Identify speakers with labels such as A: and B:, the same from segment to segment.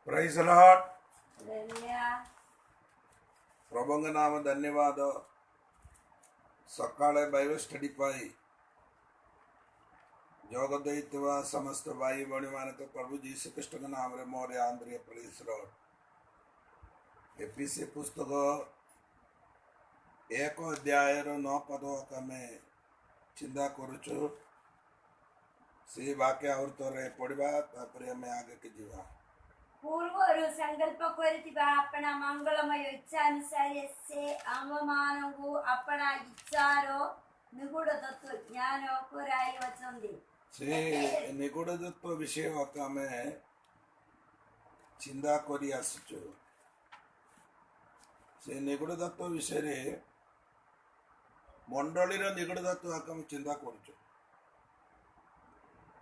A: Price lord.
B: Hallelujah.
A: ପ୍ରଭୁଙ୍କ ନାମ ଧନ୍ୟବାଦ। ସକାଳେ ବାଇବେଲ ଷ୍ଟଡି ପାଇଁ ଯୋଗ ଦେଇଥିବା ସମସ୍ତ ଭାଇ ଭଉଣୀମାନଙ୍କୁ ପ୍ରଭୁ ଯୀଶୁଖ୍ରୀଷ୍ଟଙ୍କ ନାମରେ ମୋର ଆନ୍ତରିକ ପ୍ରେଜ୍ ଲର୍ଡ। ଏପିସି ପୁସ୍ତକ 1 ଅଧ୍ୟାୟର 9 ପଦ ଆମେ ଚିନ୍ତା କରୁଛୁ। ସେ ବାକ୍ୟ ଆଉ ଥରେ ପଢ଼ିବା, ତାପରେ ଆମେ ଆଗକୁ ଯିବା।
B: पूर्वରୁ संकल्प କରିଥିବା अपना मंगलमय इच्छा अनुसार से ଆମମାନଙ୍କୁ अपना इच्छाର ନିଗୁଡ ତତ୍ତ୍ୱ ଜ୍ଞାନ କରାଇ ଅଛନ୍ତି।
A: ସେ ନିଗୁଡ ତତ୍ତ୍ୱ ବିଷୟ ଆମେ ଚିନ୍ତା କରି ଆସିଛୁ। ସେ ନିଗୁଡ ତତ୍ତ୍ୱ ବିଷୟରେ ମଣ୍ଡଳୀର ନିଗୁଡ ତତ୍ତ୍ୱ ଆମେ ଚିନ୍ତା କରୁଛୁ।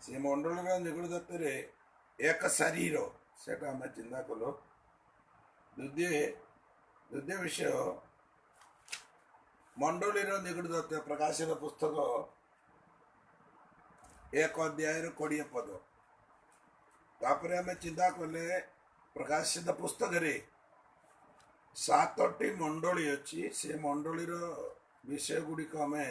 A: ସେ ମଣ୍ଡଳୀର ନିଗୁଡ ତତ୍ତ୍ୱରେ ଏକ ଶରୀର ସେଟା ଆମେ ଚିନ୍ତା କଲୁ। ଦ୍ୱିତୀୟ ବିଷୟ ମଣ୍ଡଳୀର ନିଗୁଡ ତତ୍ତ୍ୱ ପ୍ରକାଶିତ ପୁସ୍ତକ 1 ଅଧ୍ୟାୟର 20 ପଦ। ତାପରେ ଆମେ ଚିନ୍ତା କଲେ ପ୍ରକାଶିତ ପୁସ୍ତକରେ 7ଟି ମଣ୍ଡଳୀ ଅଛି। ସେ ମଣ୍ଡଳୀର ବିଷୟ ଗୁଡ଼ିକ ଆମେ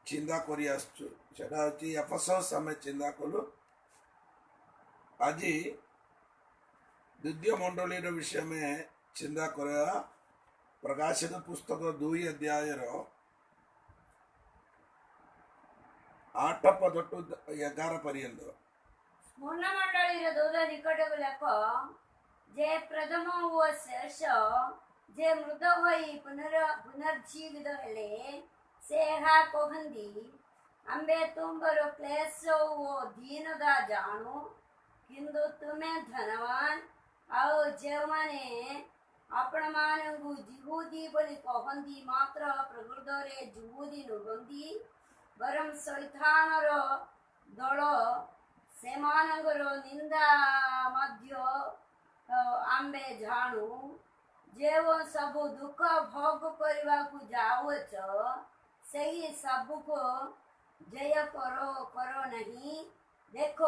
A: ଚିନ୍ତା କରି ଆସୁଛୁ। ସେଟା ହଉଛି ଏଫେସସ୍ ଆମେ ଚିନ୍ତା କଲୁ। ଆଜି ଦ୍ୱିତୀୟ ମଣ୍ଡଳୀର ବିଷୟ ଆମେ ଚିନ୍ତା କରିବା। ପ୍ରକାଶିତ ପୁସ୍ତକ 2 ଅଧ୍ୟାୟର 8 ପଦଠୁ 11 ପର୍ଯ୍ୟନ୍ତ।
B: ସ୍ମରଣ ମଣ୍ଡଳୀର ଦୂତ ନିକଟକୁ ଲେଖ ଯେ ପ୍ରଥମ ଓ ଶେଷ, ଯେ ମୃତ ହୋଇ ପୁନର୍ଜୀବିତ ହେଲେ, ସେ ଏହା କହନ୍ତି, ଆମ୍ଭେ ତୁମର କ୍ଲେଶ ଓ ଦୀନତା ଜାଣୁ, କିନ୍ତୁ ତୁମେ ଧନବାନ। ଆଉ ଯେଉଁମାନେ ଆପଣମାନଙ୍କୁ ଯିହୁଦୀ ବୋଲି କହନ୍ତି, ମାତ୍ର ପ୍ରକୃତରେ ଯିହୁଦୀ ନୁହନ୍ତି, ବରଂ ଶୈତାନର ଦଳ, ସେମାନଙ୍କର ନିନ୍ଦା ମଧ୍ୟ ଆମ୍ଭେ ଜାଣୁ। ଯେଉଁ ସବୁ ଦୁଃଖ ଭୋଗ କରିବାକୁ ଯାଉଛ, ସେହି ସବୁକୁ ଜୟ କର ନାହିଁ। ଦେଖ,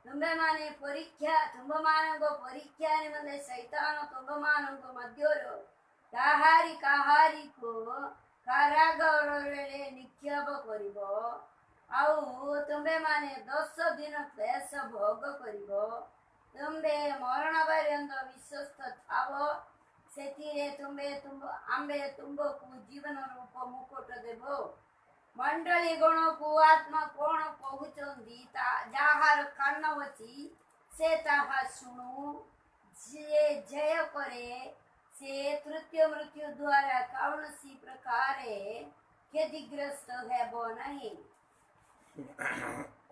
B: ତୁମ୍ଭମାନଙ୍କ ପରୀକ୍ଷା ନିମନ୍ତେ ଶୈତାନ ତୁମ୍ଭମାନଙ୍କ ମଧ୍ୟରୁ କାହାରିକୁ କାରାଗାରରେ ନିକ୍ଷେପ କରିବ, ଆଉ ତୁମ୍ଭେମାନେ 10 ଦିନ କ୍ଲେଶ ଭୋଗ କରିବ। ତୁମ୍ଭେ ମରଣ ପର୍ଯ୍ୟନ୍ତ ବିଶ୍ୱସ୍ତ ଥାଅ, ସେଥିରେ ଆମ୍ଭେ ତୁମ୍ଭକୁ ଜୀବନର ଉପମୁକୁଟ ଦେବ। ମଣ୍ଡଳୀ ଗଣକୁ ଆତ୍ମା କ'ଣ କହୁଛନ୍ତି, ଯାହାର କାନ ଅଛି ସେ ତାହା ଶୁଣୁ। ଯିଏ ଜୟ କରେ ସେ ତୃତୀୟ ମୃତ୍ୟୁ ଦ୍ୱାରା କୌଣସି ପ୍ରକାରେ କ୍ଷତିଗ୍ରସ୍ତ ହେବ ନାହିଁ।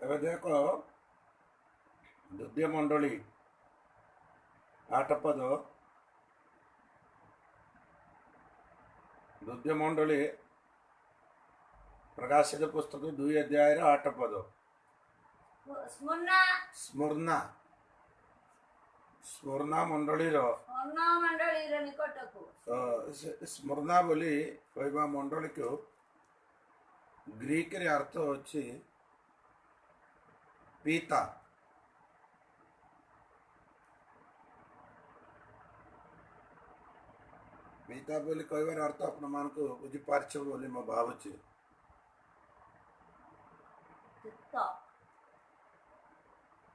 A: ଏବେ ଦେଖ, ଦ୍ୱିତୀୟ ମଣ୍ଡଳୀ 8 ପଦ। ଦ୍ୱିତୀୟ ମଣ୍ଡଳୀ ପ୍ରକାଶିତ ପୁସ୍ତକ 2 ଅଧ୍ୟାୟର 8 ପଦ। ସ୍ମରଣା ମଣ୍ଡଳୀର
B: ନିକଟକୁ।
A: ସ୍ମରଣା ବୋଲି କହିବା ମଣ୍ଡଳୀକୁ ଗ୍ରୀକରେ ଅର୍ଥ ଅଛି ପିତା। ପିତା ବୋଲି କହିବାର ଅର୍ଥ ଆପଣମାନଙ୍କୁ ବୁଝିପାରିଛ ବୋଲି ମୁଁ ଭାବୁଛି।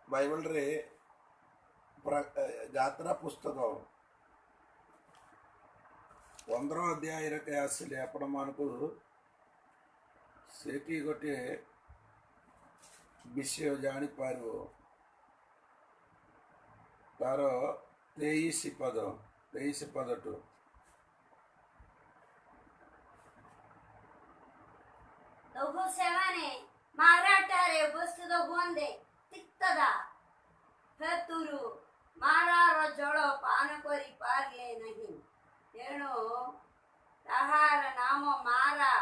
A: ବାଇବଲରେ ଯାତ୍ରା ପୁସ୍ତକ 15 ଅଧ୍ୟାୟରେ ଆସିଲେ ଆପଣମାନଙ୍କୁ ସେଠି ଗୋଟିଏ ବିଷୟ ଜାଣିପାରିବ। ତାର 23 ପଦଠୁ
B: ସେମାନେ ମାରାଠାରେ ଉପସ୍ଥିତ ହୁଅନ୍ତେ, ତିକ୍ତତା ହେତୁରୁ ମାରାର ଜଳ ପାନ କରି ପାରିଲେ ନାହିଁ। ତେଣୁ ତାହାର ନାମ ମାରା,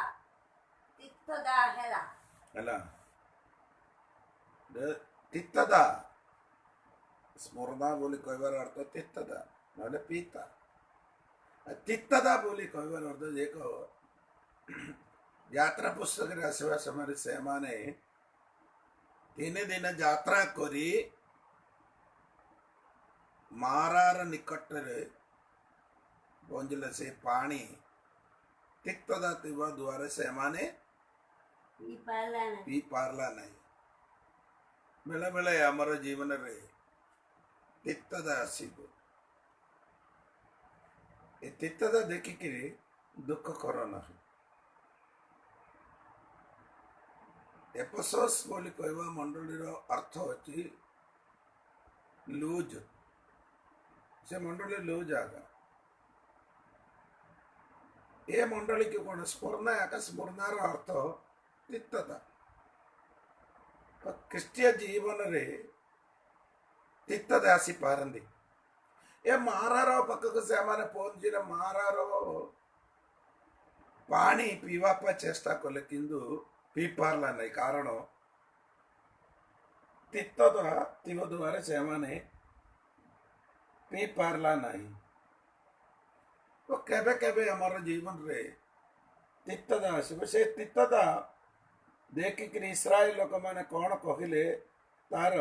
B: ତିକ୍ତତା ହେଲା।
A: ତିକ୍ତତା ସ୍ମରଣା ବୋଲି କହିବାର ଅର୍ଥ ତିକ୍ତତା, ନହେଲେ ପିତା। ତିକ୍ତତା ବୋଲି କହିବାର ଅର୍ଥ ଏକ ଯାତ୍ରା ପୁସ୍ତକରେ ଆସିବା ସମୟରେ ସେମାନେ 3 ଦିନ ଯାତ୍ରା କରି मारार निकटरे पहुंचले से पानी तिक्तदा तिवा द्वारा से माने
B: ई पाला नहीं
A: पी पारला नहीं बेले बेले आमर जीवन रे तिक्तदा आसीबो ए तिक्तदा देखिकी दुख कर ना एपसोस बोली कहवा मंडली अर्थ होची लूज से मंडली लूज आगा ए मंडली की कौन स्मरण आका स्मरणार अर्थ तिक्तता क्रिस्टिय जीवन रे तिक्तता आसी पारंदी ए मारार पक्कू से माने पहुंची मारार पानी पीवा चेष्टा कले किंतु पी पारला नहीं कारण तिक्तता तिव द्वारा से माने पी पारला नहीं तो केबे केबे हमारे जीवन रे तिक्तता आसो से तिक्तता देखिक इस्राएल लोक मैंने कौन कहले तार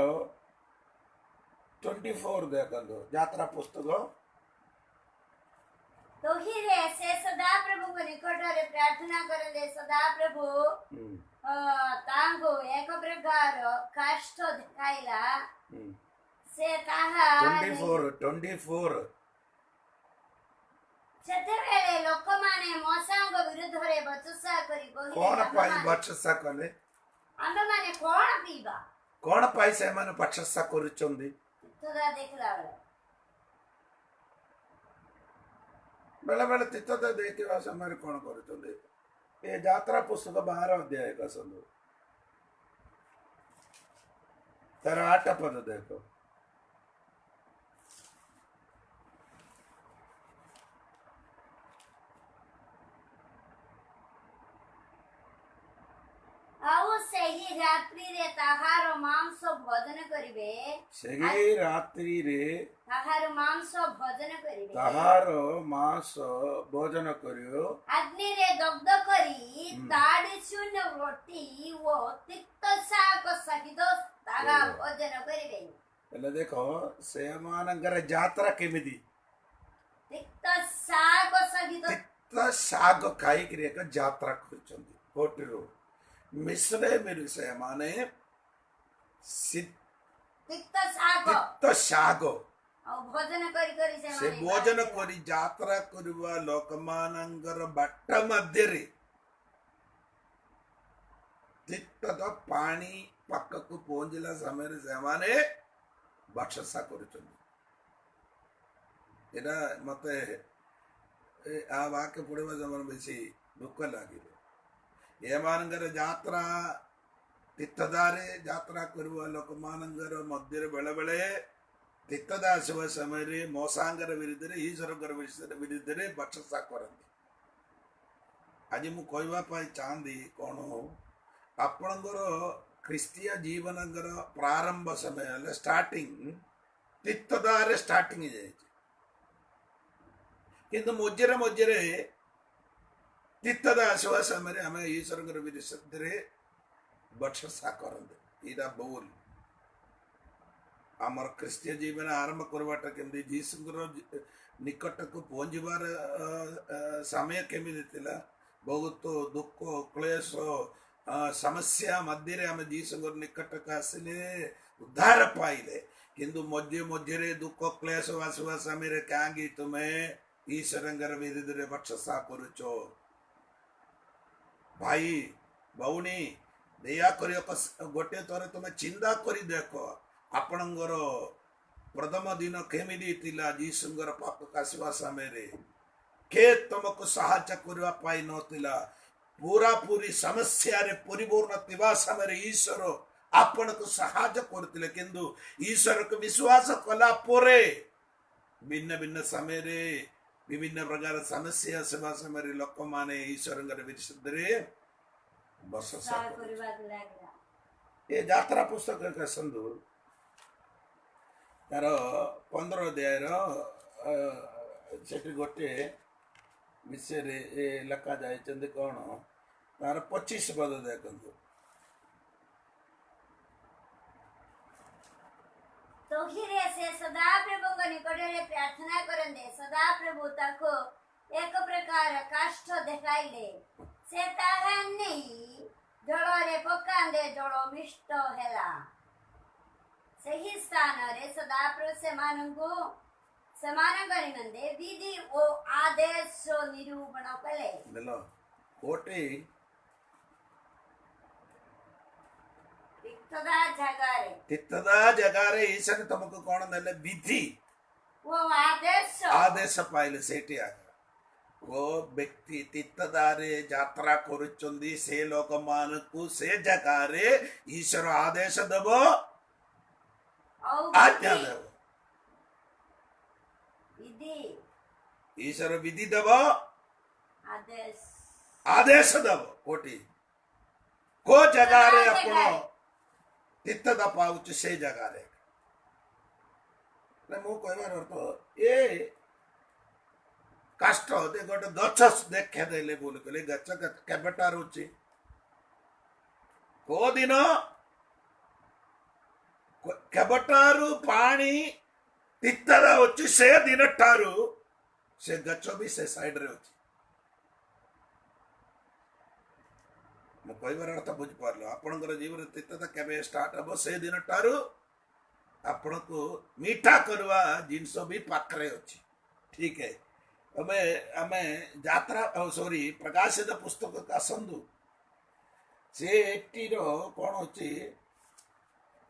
A: 24 देखो यात्रा पुस्तक
B: तो ही रे से सदा प्रभु को निकट रे प्रार्थना करले सदा प्रभु तांगो एक प्रकार कष्ट दिखाइला से ताहा
A: 24
B: सेतेबेले लोकमाने मोसांग विरुद्ध रे बचसा करी कहि
A: कौन पाई बचसा कले
B: आंबे माने कोण पीबा
A: कौन पाई से माने बचसा करूचंदी
B: तोदा देखला
A: बेले बेले तिक्तता देखिवा समय कौन करूचंदी ए यात्रा पुस्तक 12 अध्याय का संदो तर 8 पद देखो
B: आओ सही रात्रि रे ताहार मांस भोजन करिवे
A: सही रात्रि रे
B: ताहार मांस भोजन करिवे
A: ताहार मांस भोजन करियो
B: अग्नि रे दग्ध करी ताड़ी शून्य रोटी वो तिक्त शाक सहित तागा भोजन करिवे
A: पहले देखो से मानंगर यात्रा केमिदी
B: तिक्त शाक सहित
A: तिक्त शाग खाई करिए का यात्रा करचंदी होटरो मिश्रे मेरे से माने
B: तिक्त शाक
A: तिक्त शाग
B: और भोजन करी करी
A: से भोजन करी यात्रा करवा लोकमानंगर बट्ट मध्य रे तिक्त पानी पक्कू पहुंचला समय से माने बक्षसा करुचंदी एटा मते आ वाक्य पढ़वा जमन बेसी दुख लागिले एमानंगर यात्रा तिक्तदारे यात्रा करवा लोकमानंगर मध्य बेले बेले तिक्तदा आसवा समय रे मोसांगर विरुद्ध रे ईश्वरंगर विरुद्ध रे बक्षसा करंती आज मु कहवा पाई चांदी कोन आपणगर क्रिस्टिय जीवनगर प्रारंभ समय स्टार्टिंग तिक्तदारे स्टार्टिंग जाय किंतु मझे मझे तिक्तदा आसवा समय आम ईश्वर विरुद्ध रे बक्षसा करते इरा बोल आमर क्रिस्टिय जीवन आरंभ करवाटा केमती जीसुर निकट को पहुंचबार समय केमी बहुत दुख क्लेश समस्या मध्य आम जीसुर निकट का आसिले उद्धार पाइले किंतु मध्य मध्य दुख क्लेश आसवा समय कहीं तुम्हें ईश्वर विरुद्ध रे बक्षसा करुचो भाई भौणी दया कर गोटे थर तुम चिंता कर देख आपणकर प्रथम दिन केमिदी थिला जीसुंगर पाखक आसवा समय के तुमको साहाय्य करने नथिला पूरा पूरी समस्या रे परिपूर्ण थिबा समय ईश्वर आपण को साहाय्य करथिले किंतु ईश्वर को विश्वास कला पोरे भिन्न भिन्न समय रे विभिन्न प्रकार समस्या सेवा समय लोक माने ईश्वर विरुद्ध रे बक्षसा ये यात्रा पुस्तक का संदू तार 15 अध्याय से गोटे विषय लिखा जाए कौन तार 25 पद देखो
B: तो हिरे से सदा प्रभु को निकटरे प्रार्थना करंदे सदा प्रभु ताको एक प्रकार कष्ट देखाइले से ताहा नहीं जड़रे पकांदे जड़ मिष्ट हेला सही स्थान रे सदा प्रभु समान निमंदे विधि ओ आदेश निरूपण कले
A: बोलो कोटे तिक्तदा जगारे ईश्वर तुमको कौन देले विधि
B: वो आदेश
A: आदेश पाइले सेठी आगा वो व्यक्ति तिक्तदारे यात्रा करुचंदी से लोक मानकु से जगारे ईश्वर आदेश देबो आज्ञा देबो
B: विधि
A: ईश्वर विधि देबो
B: आदेश
A: आदेश देबो कोटी को जगारे अपनो तिक्तदा पाउच से जगारे मु कहबार अर्थ ए कष्ट दे गोटे गछ देखे देले बोल कहले गछ केबेटा रुचि को दिन केबेटारू पानी तिक्तदा होची से दिन ठारू से गछ भी से साइड रे होची मु कहबार अर्थ बुझ पारलो आपनकर जीवन तिक्तदा केबे स्टार्ट हबो से दिन ठारू आपण को मीठा करवा जिनस भी पाखरे अछि ठीक है हमें यात्रा सॉरी प्रकाशित पुस्तक का संधु से एटीरो कोन अछि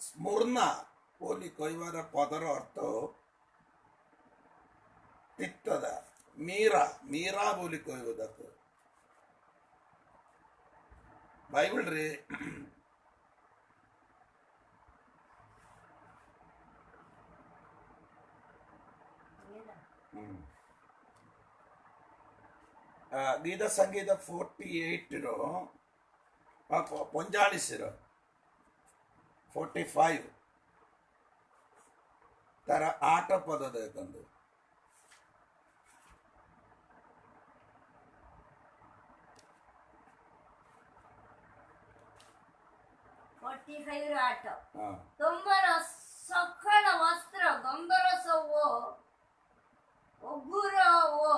A: स्मरणा बोली कहबार पदर अर्थ तिक्तदा मीरा मीरा बोली कहबो दको बाइबल रे गीत संगीत 48 रो 45 रो 45 तार 8 पद देखंदु
B: 45 रो 8 तुमर सखल वस्त्र गंधरस ओ ओगुर ओ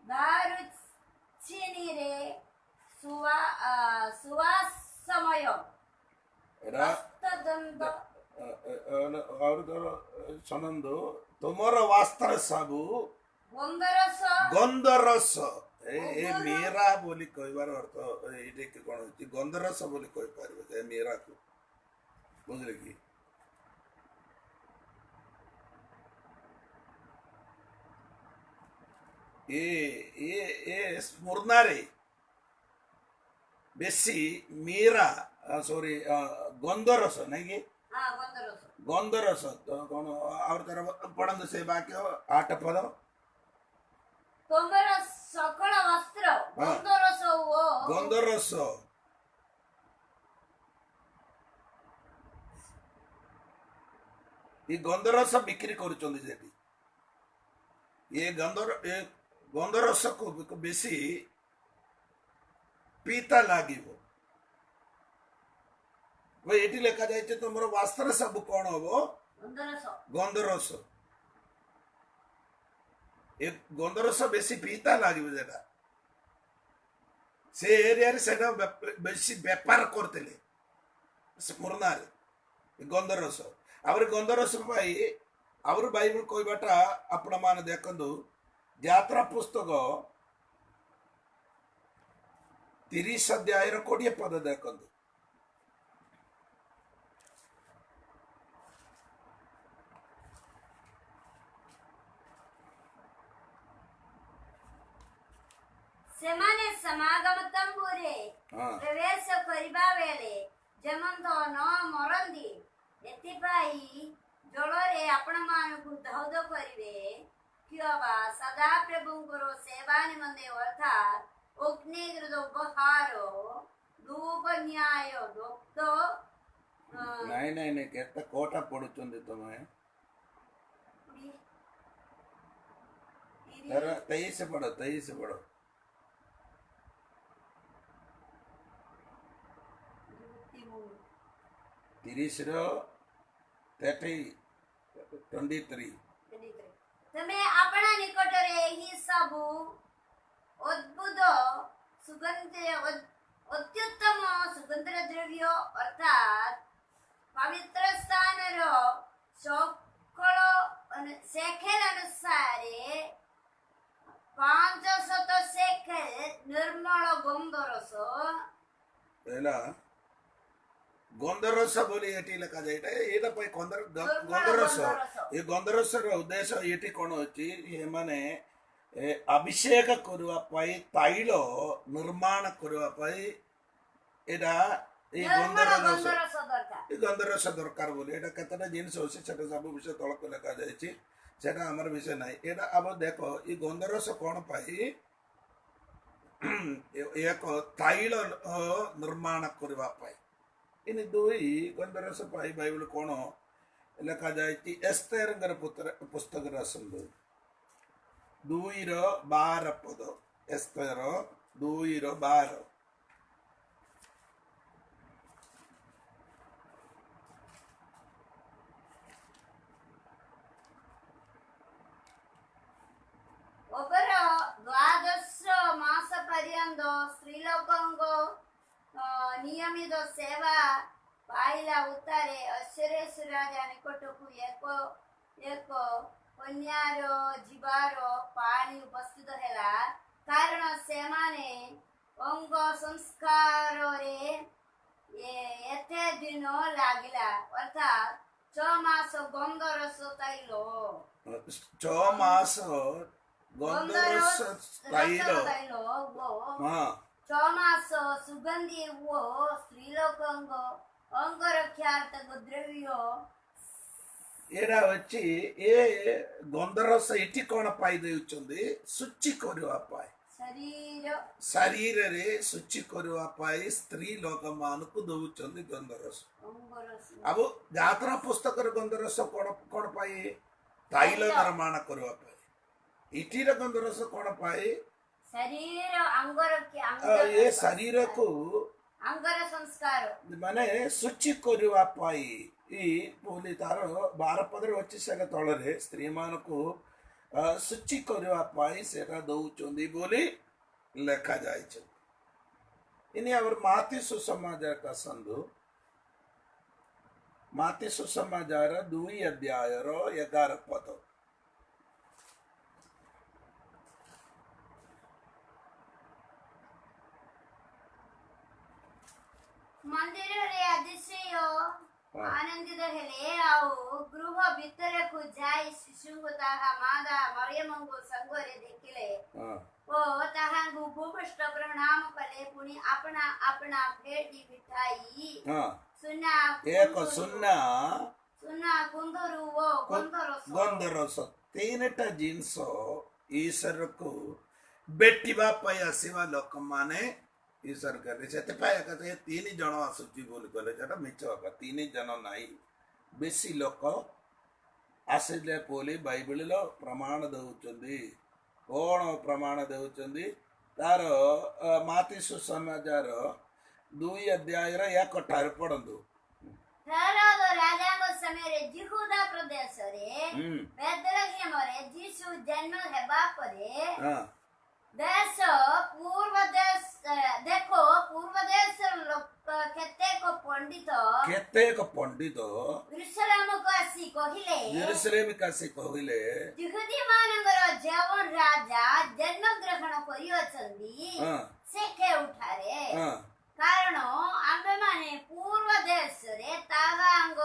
B: दारुचिनी रे सुवासमय
A: सनंदो तुमर वस्त्र सबु गंधरस ए मेरा बोली कहबार अर्थ एटे के कोन होची गंधरस बोली कहि पारबे ए मेरा को बुझले की ए स्मरणा रे बेसी मेरा सॉरी गंधरस नहीं कि गंधरस तो कौन और तरफ पढ़ंद से वाक्य 8 पद
B: तुमर सकल वस्त्र गंधरस ओ
A: गंधरस ये गंधरस बिक्री करूचंदी सेठी ये गंधरस को बेसी पीता लागिबो वो एटी लेखा जाए तुम वस्त्र सब कौन हम गंधरस ए गंधरस बेसी पीता लगे से एरिया बेसी बेपार करते स्मरणा गंधरस आवर गंधरस आवर बाइबल कहबाटा आपण मान देखंदु यात्रा पुस्तक 30 अध्याय 20 पद देखंदु
B: सेमाने समागम तंबुरे प्रवेश करिबा बेले जेमंत न मरंदी एतिपाई जलरे आपण मानकु धौद करिवे कियबा सदा प्रभुंकर सेवा निमंदे अर्थात अग्निग्रद उपहारो धूप न्याय भक्त
A: नहीं नहीं नहीं केता कोटा पडुचंदी तमे तर 23 पड़ो 30 रो 30 23
B: ତମେ ଆପଣା ନିକଟରେ ଏହି ସବୁ ଅଦ୍ଭୁତ ଅତ୍ୟୁତ୍ତମ ସୁଗନ୍ଧ ଦ୍ରବ୍ୟ ଅର୍ଥାତ୍ ପବିତ୍ର ସ୍ଥାନର ସକଳ ସେକେଲ ଅନୁସାରେ 500 ସେକେଲ ନିର୍ମଳ ଗନ୍ଧରସ
A: ହେଲା ଗନ୍ଧରସ ବୋଲି ଏଠି ଲେଖାଯାଏ ଏଇଟା ପାଇଁ ଗନ୍ଧରସ ଏ ଗନ୍ଧରସର ଉଦ୍ଦେଶ୍ୟ ଏଠି କଣ ଅଛି ଏମାନେ ଅଭିଷେକ କରିବା ପାଇଁ ତୈଳ ନିର୍ମାଣ କରିବା ପାଇଁ ଏଇଟା ଏଇ ଗନ୍ଧରସ ଦରକାର ବୋଲି ଏଇଟା କେତେଟା ଜିନିଷ ଅଛି ସେଟା ସବୁ ବିଷୟ ତଳକୁ ଲେଖାଯାଇଛି ସେଟା ଆମର ବିଷୟ ନାହିଁ ଏଇଟା ଆମ ଦେଖ ଏଇ ଗନ୍ଧରସ କଣ ପାଇଁ ଏକ ତୈଳ ନିର୍ମାଣ କରିବା ପାଇଁ इन दुई गंधरस पाई बाइबल कोण लेखा जाए एस्तेर पुस्तक आसतु 2:12 पद एस्तेर 2:12
B: ಒಬ್ಬರ 12 ಮಾಸ ಪರ್ಯಂತ ಸ್ತ್ರೀಲೋಕಂಗ ନିୟମିତ ସେବା ପାଇଲା ଉତ୍ତାରେ ଐଶ୍ୱର୍ଯ୍ୟ ରାଜା ନିକଟକୁ ଏକ କନ୍ୟାର ଯିବାର ପାଣି ଉପସ୍ଥିତ ହେଲା କାରଣ ସେମାନେ ଅଙ୍ଗ ସଂସ୍କାରରେ ଏତେ ଦିନ ଲାଗିଲା ଅର୍ଥାତ୍ 6 ମାସ ଗନ୍ଧରସ ତୈଳ
A: 6 ମାସ ଗନ୍ଧରସ ତୈଳ
B: 6 ମାସ ସୁଗନ୍ଧି ଓ ସ୍ତ୍ରୀଲୋକଙ୍କ ଅଙ୍ଗରକ୍ଷାର୍ଥକ ଦ୍ରବ୍ୟ
A: ଏଇଟା ଅଛି ଏ ଗନ୍ଧରସ ଏଠି କଣ ପାଇ ଦେଉଛନ୍ତି ଶୁଚି କରିବା ପାଇଁ ଶରୀରରେ ଶୁଚି କରିବା ପାଇଁ ସ୍ତ୍ରୀ ଲୋକମାନଙ୍କୁ ଦଉଛନ୍ତି ଗନ୍ଧରସ ଆଉ ଯାତ୍ରା ପୁସ୍ତକରେ ଗନ୍ଧରସ କଣ ପାଇଁ ତୈଳ ନିର୍ମାଣ କରିବା ପାଇଁ ଏଠିର ଗନ୍ଧରସ କଣ ପାଇଁ शरीर को माने शुचि करवा पाई बोली तार 12 पदर अच्छी से तले स्त्री मान को शुचि करवा पाई सेटा दौचंदी बोली लेखा जाय इनी आवर माती सुसमाचार का संदु माती सुसमाचार 2 अध्याय 11 पद
B: ମନ୍ଦିରରେ ଆଦିଶ୍ରେୟ ଆନନ୍ଦିତ ହେଲେ ଆଉ ଗୃହ ଭିତରକୁ ଯାଇ ଶିଶୁଙ୍କୁ ତାହା ମାତା ମରିୟମଙ୍କୁ ସଙ୍ଗରେ ଦେଖିଲେ ଓ ତାହାଙ୍କୁ ଭୂପୃଷ୍ଠ ପ୍ରଣାମ କଲେ ପୁଣି ଆପଣା ଆପଣା ଭେଟି ମିଠାଇ ସୁନା କୁନ୍ଦରୁ ଓ
A: ଗନ୍ଧରସ ତିନିଟା ଜିନିଷ ଈଶ୍ୱରକୁ ବେଟିବା ପାଇଁ ଆସିବା ଲୋକମାନେ ईश्वर करे से 3 जन आसुची बोली कहले मिछ 3 जन नाई बेसी लोक आसिले बोली बाइबल प्रमाण दौचंदी कौन प्रमाण दौचंदी तार माती सुसमाचार 2 अध्याय 1 पढ़ंतु
B: हेरोद राजाଙ୍କ ସମୟରେ ଜିହୁଦା ପ୍ରଦେଶରେ ବେଥଲେହେମରେ ଯୀଶୁ ଜନ୍ମ ହେବା ପରେ देश पूर्व देश देखो पूर्व देश केतेक पंडित यरूशलेम को आसी कहिले यहूदी मानकर जवन राजा जन्म ग्रहण करियछंदी से के उठारे कारण आम्भे माने पूर्व देश रे ताहांग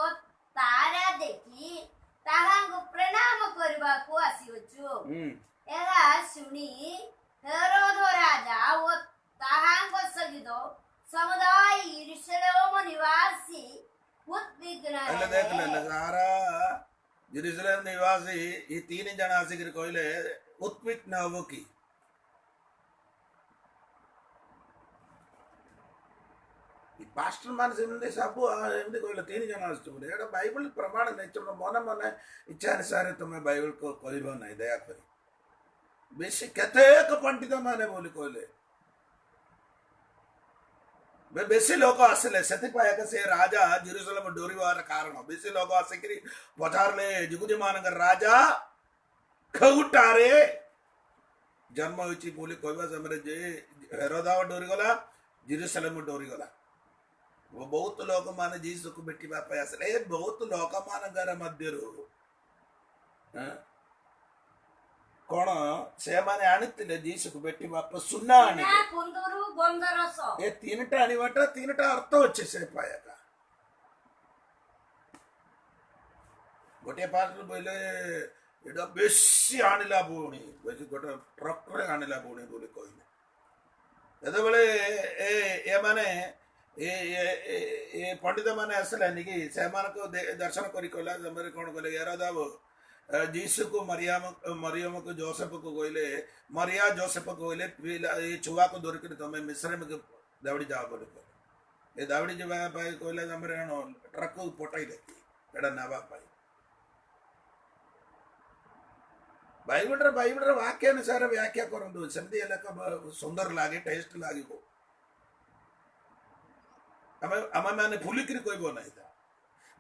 B: तारा देखि ताहांग प्रणाम करबा को आसीछु एहा सुनी हेरोद राजा ओ ताहांग सहित समुदाय यरूशलेम निवासी उद्विग्न
A: है देख ले सारा यरूशलेम निवासी ये 3 जन आसिक कहले उद्विग्न हो की पास्टर मान से सब एमती कहले 3 जन आसु एटा बाइबल प्रमाण नहीं मन मन इच्छा अनुसार तुम्हें बाइबल को कहब नहीं दया करी बेसी केतेक पंडित माने बोली कहले बेसी लोक आसिले से राजा जेरूसलम डोरीवार कारण बेसी लोक आसिक पचारे जुगुजी मान राजा खगुटारे जन्म होची बोली कहवा समय जे हेरोदाव डोरीगला जेरूसलम डोरीगला वो बहुत लोक मान जीसु को बेटी बाप आसिले बहुत लोक मान मध्य कौन से माने आनितिले जीसु को बेटी बाप सुना आनी
B: सुना कुंदुरु गोंदरस
A: ये तीनटा आनिवाटा तीनटा अर्थ होचे से पायाका गोटे पार्ट बोले एटा बेसी आनिला बुणी बेसी गोटे ट्रक रे आनिला बुणी बोले कहले जदे बेले ए माने ए पंडित माने आसले नि कि से मान को दर्शन करी कहला जमरे कोन कहले यार दाव जीसु को मरियम को जोसेफ को कहले मरिया जोसेफ को कहले ये छुआ को धर कर तुम मिस्र में दावड़ी जाओ बोले ये दावड़ी जब कहले जमरे ट्रक को पटाइले एटा नावा पाई बाइबल वाक्य अनुसार व्याख्या करंतु सेमती सुंदर लागे टेस्ट लागे आम मैंने फुलिक कहब ना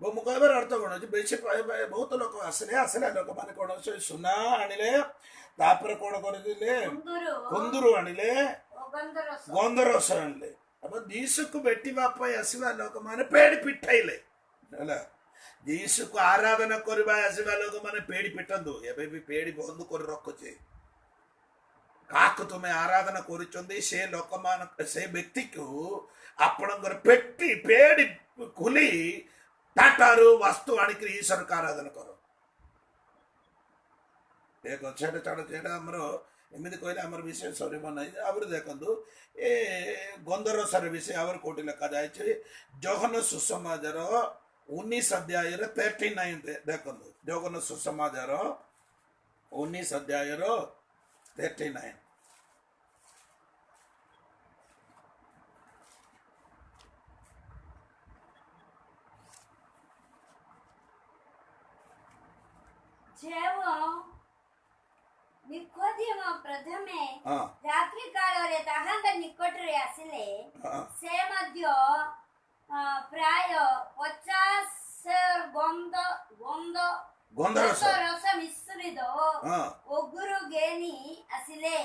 A: वो मुकहबार अर्थ कौन अच्छे बेसी बहुत लोक आसले आसला लोक मैंने कौन सुना आनिले तापर कौन करथिले कुंदुरु आनिले गंधरस आनिले अब जीसु को बेटी बाप आसवा लोक मैंने पेड़ पिठाइले है जीसु को आराधना करबा आसवा लोक मैंने पेड़ पिटंदु एबे भी पेड़ बंद कर रखुचे काक तुम्हें आराधना करुचंदी से लोक मान से व्यक्ति को आपणकर पेटी पेड़ खुली ताटारू वस्तु आनिक ईश्वर का आराधना करो एक छेड़ छाड़ छेड़ा आमर एमती कहले आमर विषय सरब ना आवर देखु ए गंधरसर विषय आवर कोटि लिखा जाए जघन सुसमाचार 19 अध्याय 39 देखु जघन सुसमाचार 19 अध्याय 39
B: जेवो निकोदेम प्रथमे
A: हाँ
B: रात्रि काल ताहांग निकट रे आसिले से मध्य प्राय 50 गंध गंध
A: गंधरस
B: रस मिश्रित ओगुरु गेनी आसिले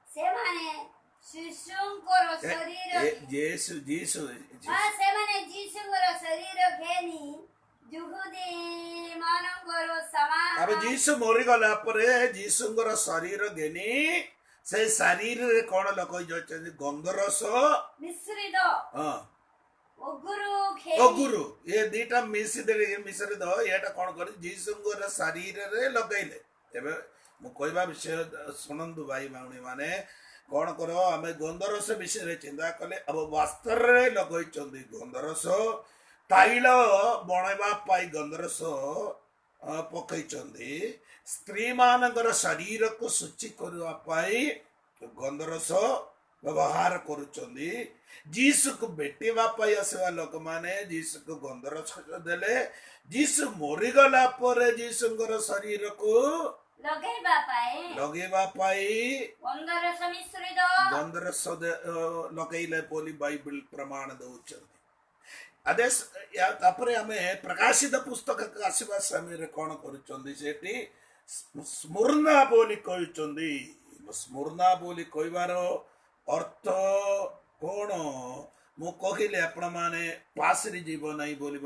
B: से माने शिशुंकर शरीर
A: जीसु जीसु
B: से माने जीसुंकर शरीर गेनी जुहुदी मानंगर समान
A: अब जीसु मरी गला परे जीसुंगर शरीर घेनी से शरीर रे कोन लोक जोचन गंधरस
B: मिश्रित
A: हां
B: ओगुरु
A: ओगुरु ये दीटा मिश्रित एटा कोन कर जीसुंगर शरीर रे लगाइले एबे मु कहबा विषय सुनंदु भाई माउनी माने कोन करो हमें गंधरस विषय रे चिंता कले अब वास्तर रे लगै चंदी गंधरस तैल बनवा पाई गंधरस पकई स्त्री मानकर शरीर को शुचि करने गंधरस व्यवहार करुचंदी जीसु को भेटेवा पाई आसवा लोक माने जीसु को गंधरस देले जीसु मरीगला पर जीसुंगर शरीर को लगेवा पाई गंधरस लगेले बोली बाइबल प्रमाण दउचंदी अदे तापरे हमें प्रकाशित पुस्तक आसवा समय कौन करुचंदी स्मरणा बोली कहउचंदी स्मरणा बोली कहबार अर्थ कौन मु कहले आपण माने पासरी जीव नहीं बोली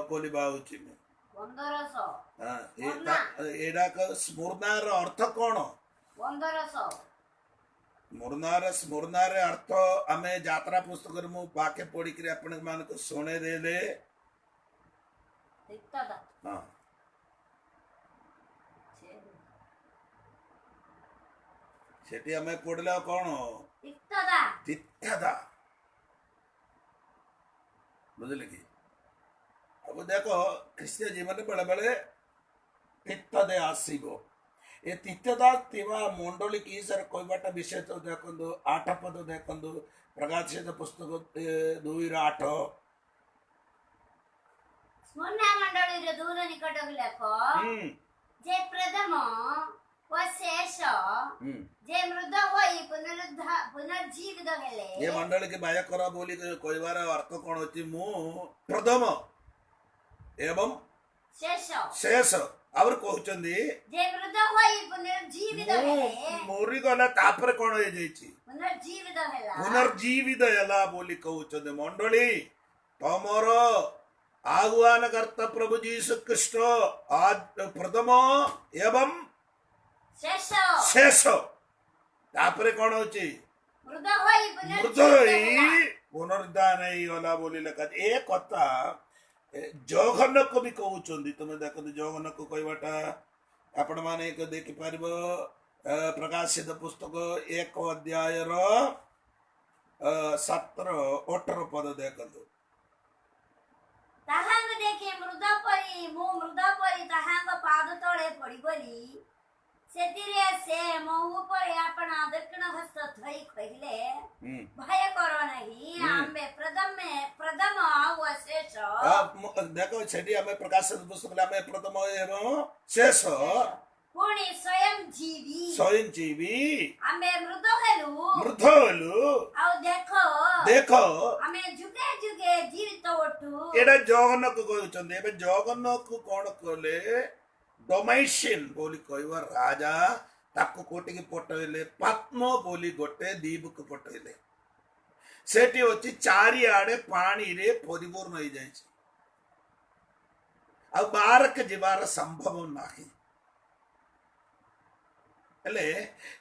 A: बोली बाउची में
B: गंधरस
A: हां एडा का स्मरणार अर्थ कौन
B: गंधरस
A: स्मरणार अर्थ आमे यात्रा पुस्तक मु वाक्य पढ़ी कर आपण मान को सुने दे दे हां सेठी हमें पढ़ला कौन तिक्तदा बुझले कि अब देखो ख्रिस्तीय जीवन बेले बेले तिक्तदे आसीबो ए तिक्तदा तिवा मंडली की सर कहबाटा विषय तो देखंदो 8 पद देखंदो प्रकाशित पुस्तक 2:8
B: स्मरणा मंडली रे दूर निकट लेख जे प्रथम व शेष जे मृद होई पुनर्जीवित हेले
A: ये मंडल के बाया करा बोली कहबार अर्थ कौन होची मु प्रथम एवं
B: शेष
A: शेष आवर कहउचंदी
B: जे मृद होई पुनर्जीवित हेले
A: मोरी गला तापर कौन हो जाईची
B: पुनर्जीवित हेला
A: पुनर्जीवित ହେଲା ବୋଲି କହୁଛନ୍ତି ମଣ୍ଡଳୀ ତମର ଆହ୍ୱାନ କର୍ତ୍ତା ପ୍ରଭୁ ଯୀଶୁ ଖ୍ରୀଷ୍ଟ ପ୍ରଥମ ଏବଂ
B: शेष
A: ଶେଷ ତାପରେ କଣ ହଉଛି
B: मृद होई
A: ମୃତ
B: पुनर्जीवित हेला
A: ପୁନରୁଦ୍ଧାନ ହେଇଗଲା ବୋଲି ଲେଖା ଅଛି। ଏ କଥା ଜଗନ୍ନାଥ ବି କହୁଛନ୍ତି। ତୁମେ ଦେଖନ୍ତୁ ଜଗନ୍ନାଥ କହିବାଟା ଆପଣ ମାନେ ଦେଖିପାରିବ ପ୍ରକାଶିତ ପୁସ୍ତକ 1 ଅଧ୍ୟାୟର 17-18 ପଦ ଦେଖନ୍ତୁ।
B: ତାହାଙ୍କ ଦେଖି ମୃଦ ପରି ତାହାଙ୍କ ପାଦ ତଳେ ପଡ଼ିଗଲି ସେଥିରେ ସେ ମୋ ଉପରେ ଆପଣ ଦକ୍ଷିଣ ହସ୍ତ ଧରି କହିଲେ ଭୟ କର ନାହିଁ ଆମେ ପ୍ରଥମ ଆଉ ଶେଷ
A: ଦେଖ ସେଠି ଆମେ ପ୍ରକାଶିତ ପୁସ୍ତକରେ ଆମେ ପ୍ରଥମ ଏବଂ ଶେଷ
B: ପୁଣି ସ୍ୱୟଂ ଜୀବି ଆମେ ମୃତ ହେଲୁ ଆଉ ଦେଖ ଆମେ ଯୁଗେ ଯୁଗେ ଜୀବିତ ଅଟୁ।
A: ଏଇଟା ଜଗନ୍ନାଥ କହୁଛନ୍ତି। ଏବେ ଜଗନ୍ନାଥ କଣ କଲେ ଡୋମାଇସିନ୍ ବୋଲି କହିବା ରାଜା ତାକୁ କୋଟିକି ପଠେଇଲେ ପାତ୍ମ ବୋଲି ଗୋଟେ ଦ୍ୱୀପକୁ ପଠେଇଲେ। ସେଠି ଅଛି ଚାରିଆଡେ ପାଣିରେ ପରିପୂର୍ଣ୍ଣ ହେଇଯାଇଛି ଆଉ ବାହାରକୁ ଯିବାର ସମ୍ଭବ ନାହିଁ। ହେଲେ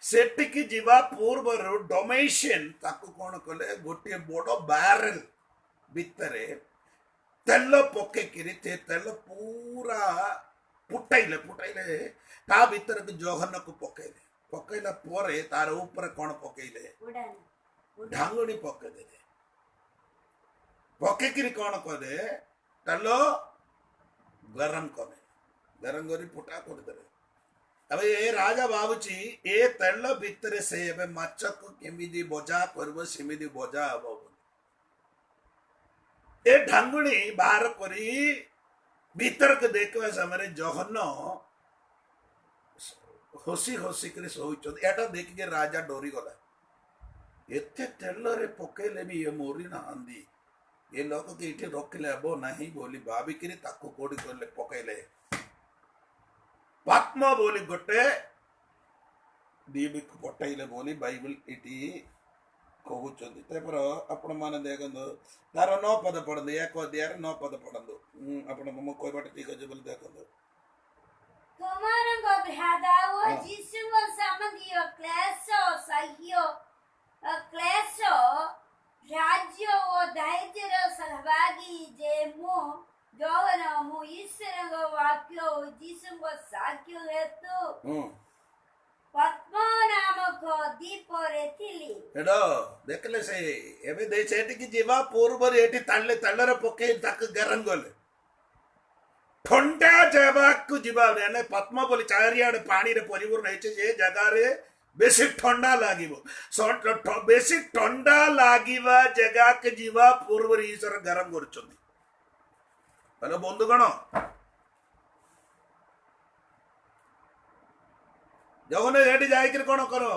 A: ସେଠିକି ଯିବା ପୂର୍ବରୁ ଡୋମାଇସିନ୍ ତାକୁ କଣ କଲେ ଗୋଟିଏ ବଡ ବ୍ୟାରେଲ ଭିତରେ ତେଲ ପକେଇକିରି ତେଲ ପୁରା ଫୁଟାଇଲେ ତା ଭିତରକୁ ଜହନକୁ ପକେଇଲା ପରେ ତାର ଉପରେ କଣ ପକେଇଲେ ଢାଙ୍ଗୁଣି ପକେଇଦେଲେ। ପକେଇକିରି କଣ କଲେ ତେଲ ଗରମ କରି ଫୁଟା କରିଦେଲେ। अब ये राजा भावुची ए तेल भितर से एबे माछको केमिदी बजा करबो सेमिदी बजा हबो ए ढांगुणी बाहर करी भीतर के देखवा समय जहन्न होसी करे सोइचो एटा देखि के राजा डोरी गला। एते तेल रे पकेले भी ये मोरी ना आंदी ये लोग के इठे रोकले हबो नहीं बोली भाभी किरी ताको कोडी करले पकेले पात्म बोली गोटे दीबिक पठाइले बोली बाइबल इटी कहउचंदी। तेपर आपण माने देखंदो तार 9 पद पढंदो 1 अध्याय 9 पद पढंदो आपण मो कहबाटे ठीक अछि बोली देखंदो
B: तुमरंग भ्रादाओ जीसुओ समधियो क्लेशो राज्य ओ दायित्व सहभागी जे मो जौन मु ईश्वरंग वाक्य जीसुंग साक्य हेतु पद्म नामक दीप रे थिली
A: एडो देखले से एबे दे सेठी की जीवा पूर्व रे एठी तल्ले पके ताक गरम गले ठंडा जबाक को जीवा ने पद्म बोली चारियाडे पानी रे परिपूर्ण हेचे जे जगह रे बेसी ठंडा लागिबो बेसी ठंडा लागिबा जगह के जीवा पूर्व रे ईश्वर गरम करचोंदी। हेलो बंधुगण जगने एठी जाइकिर कोन करो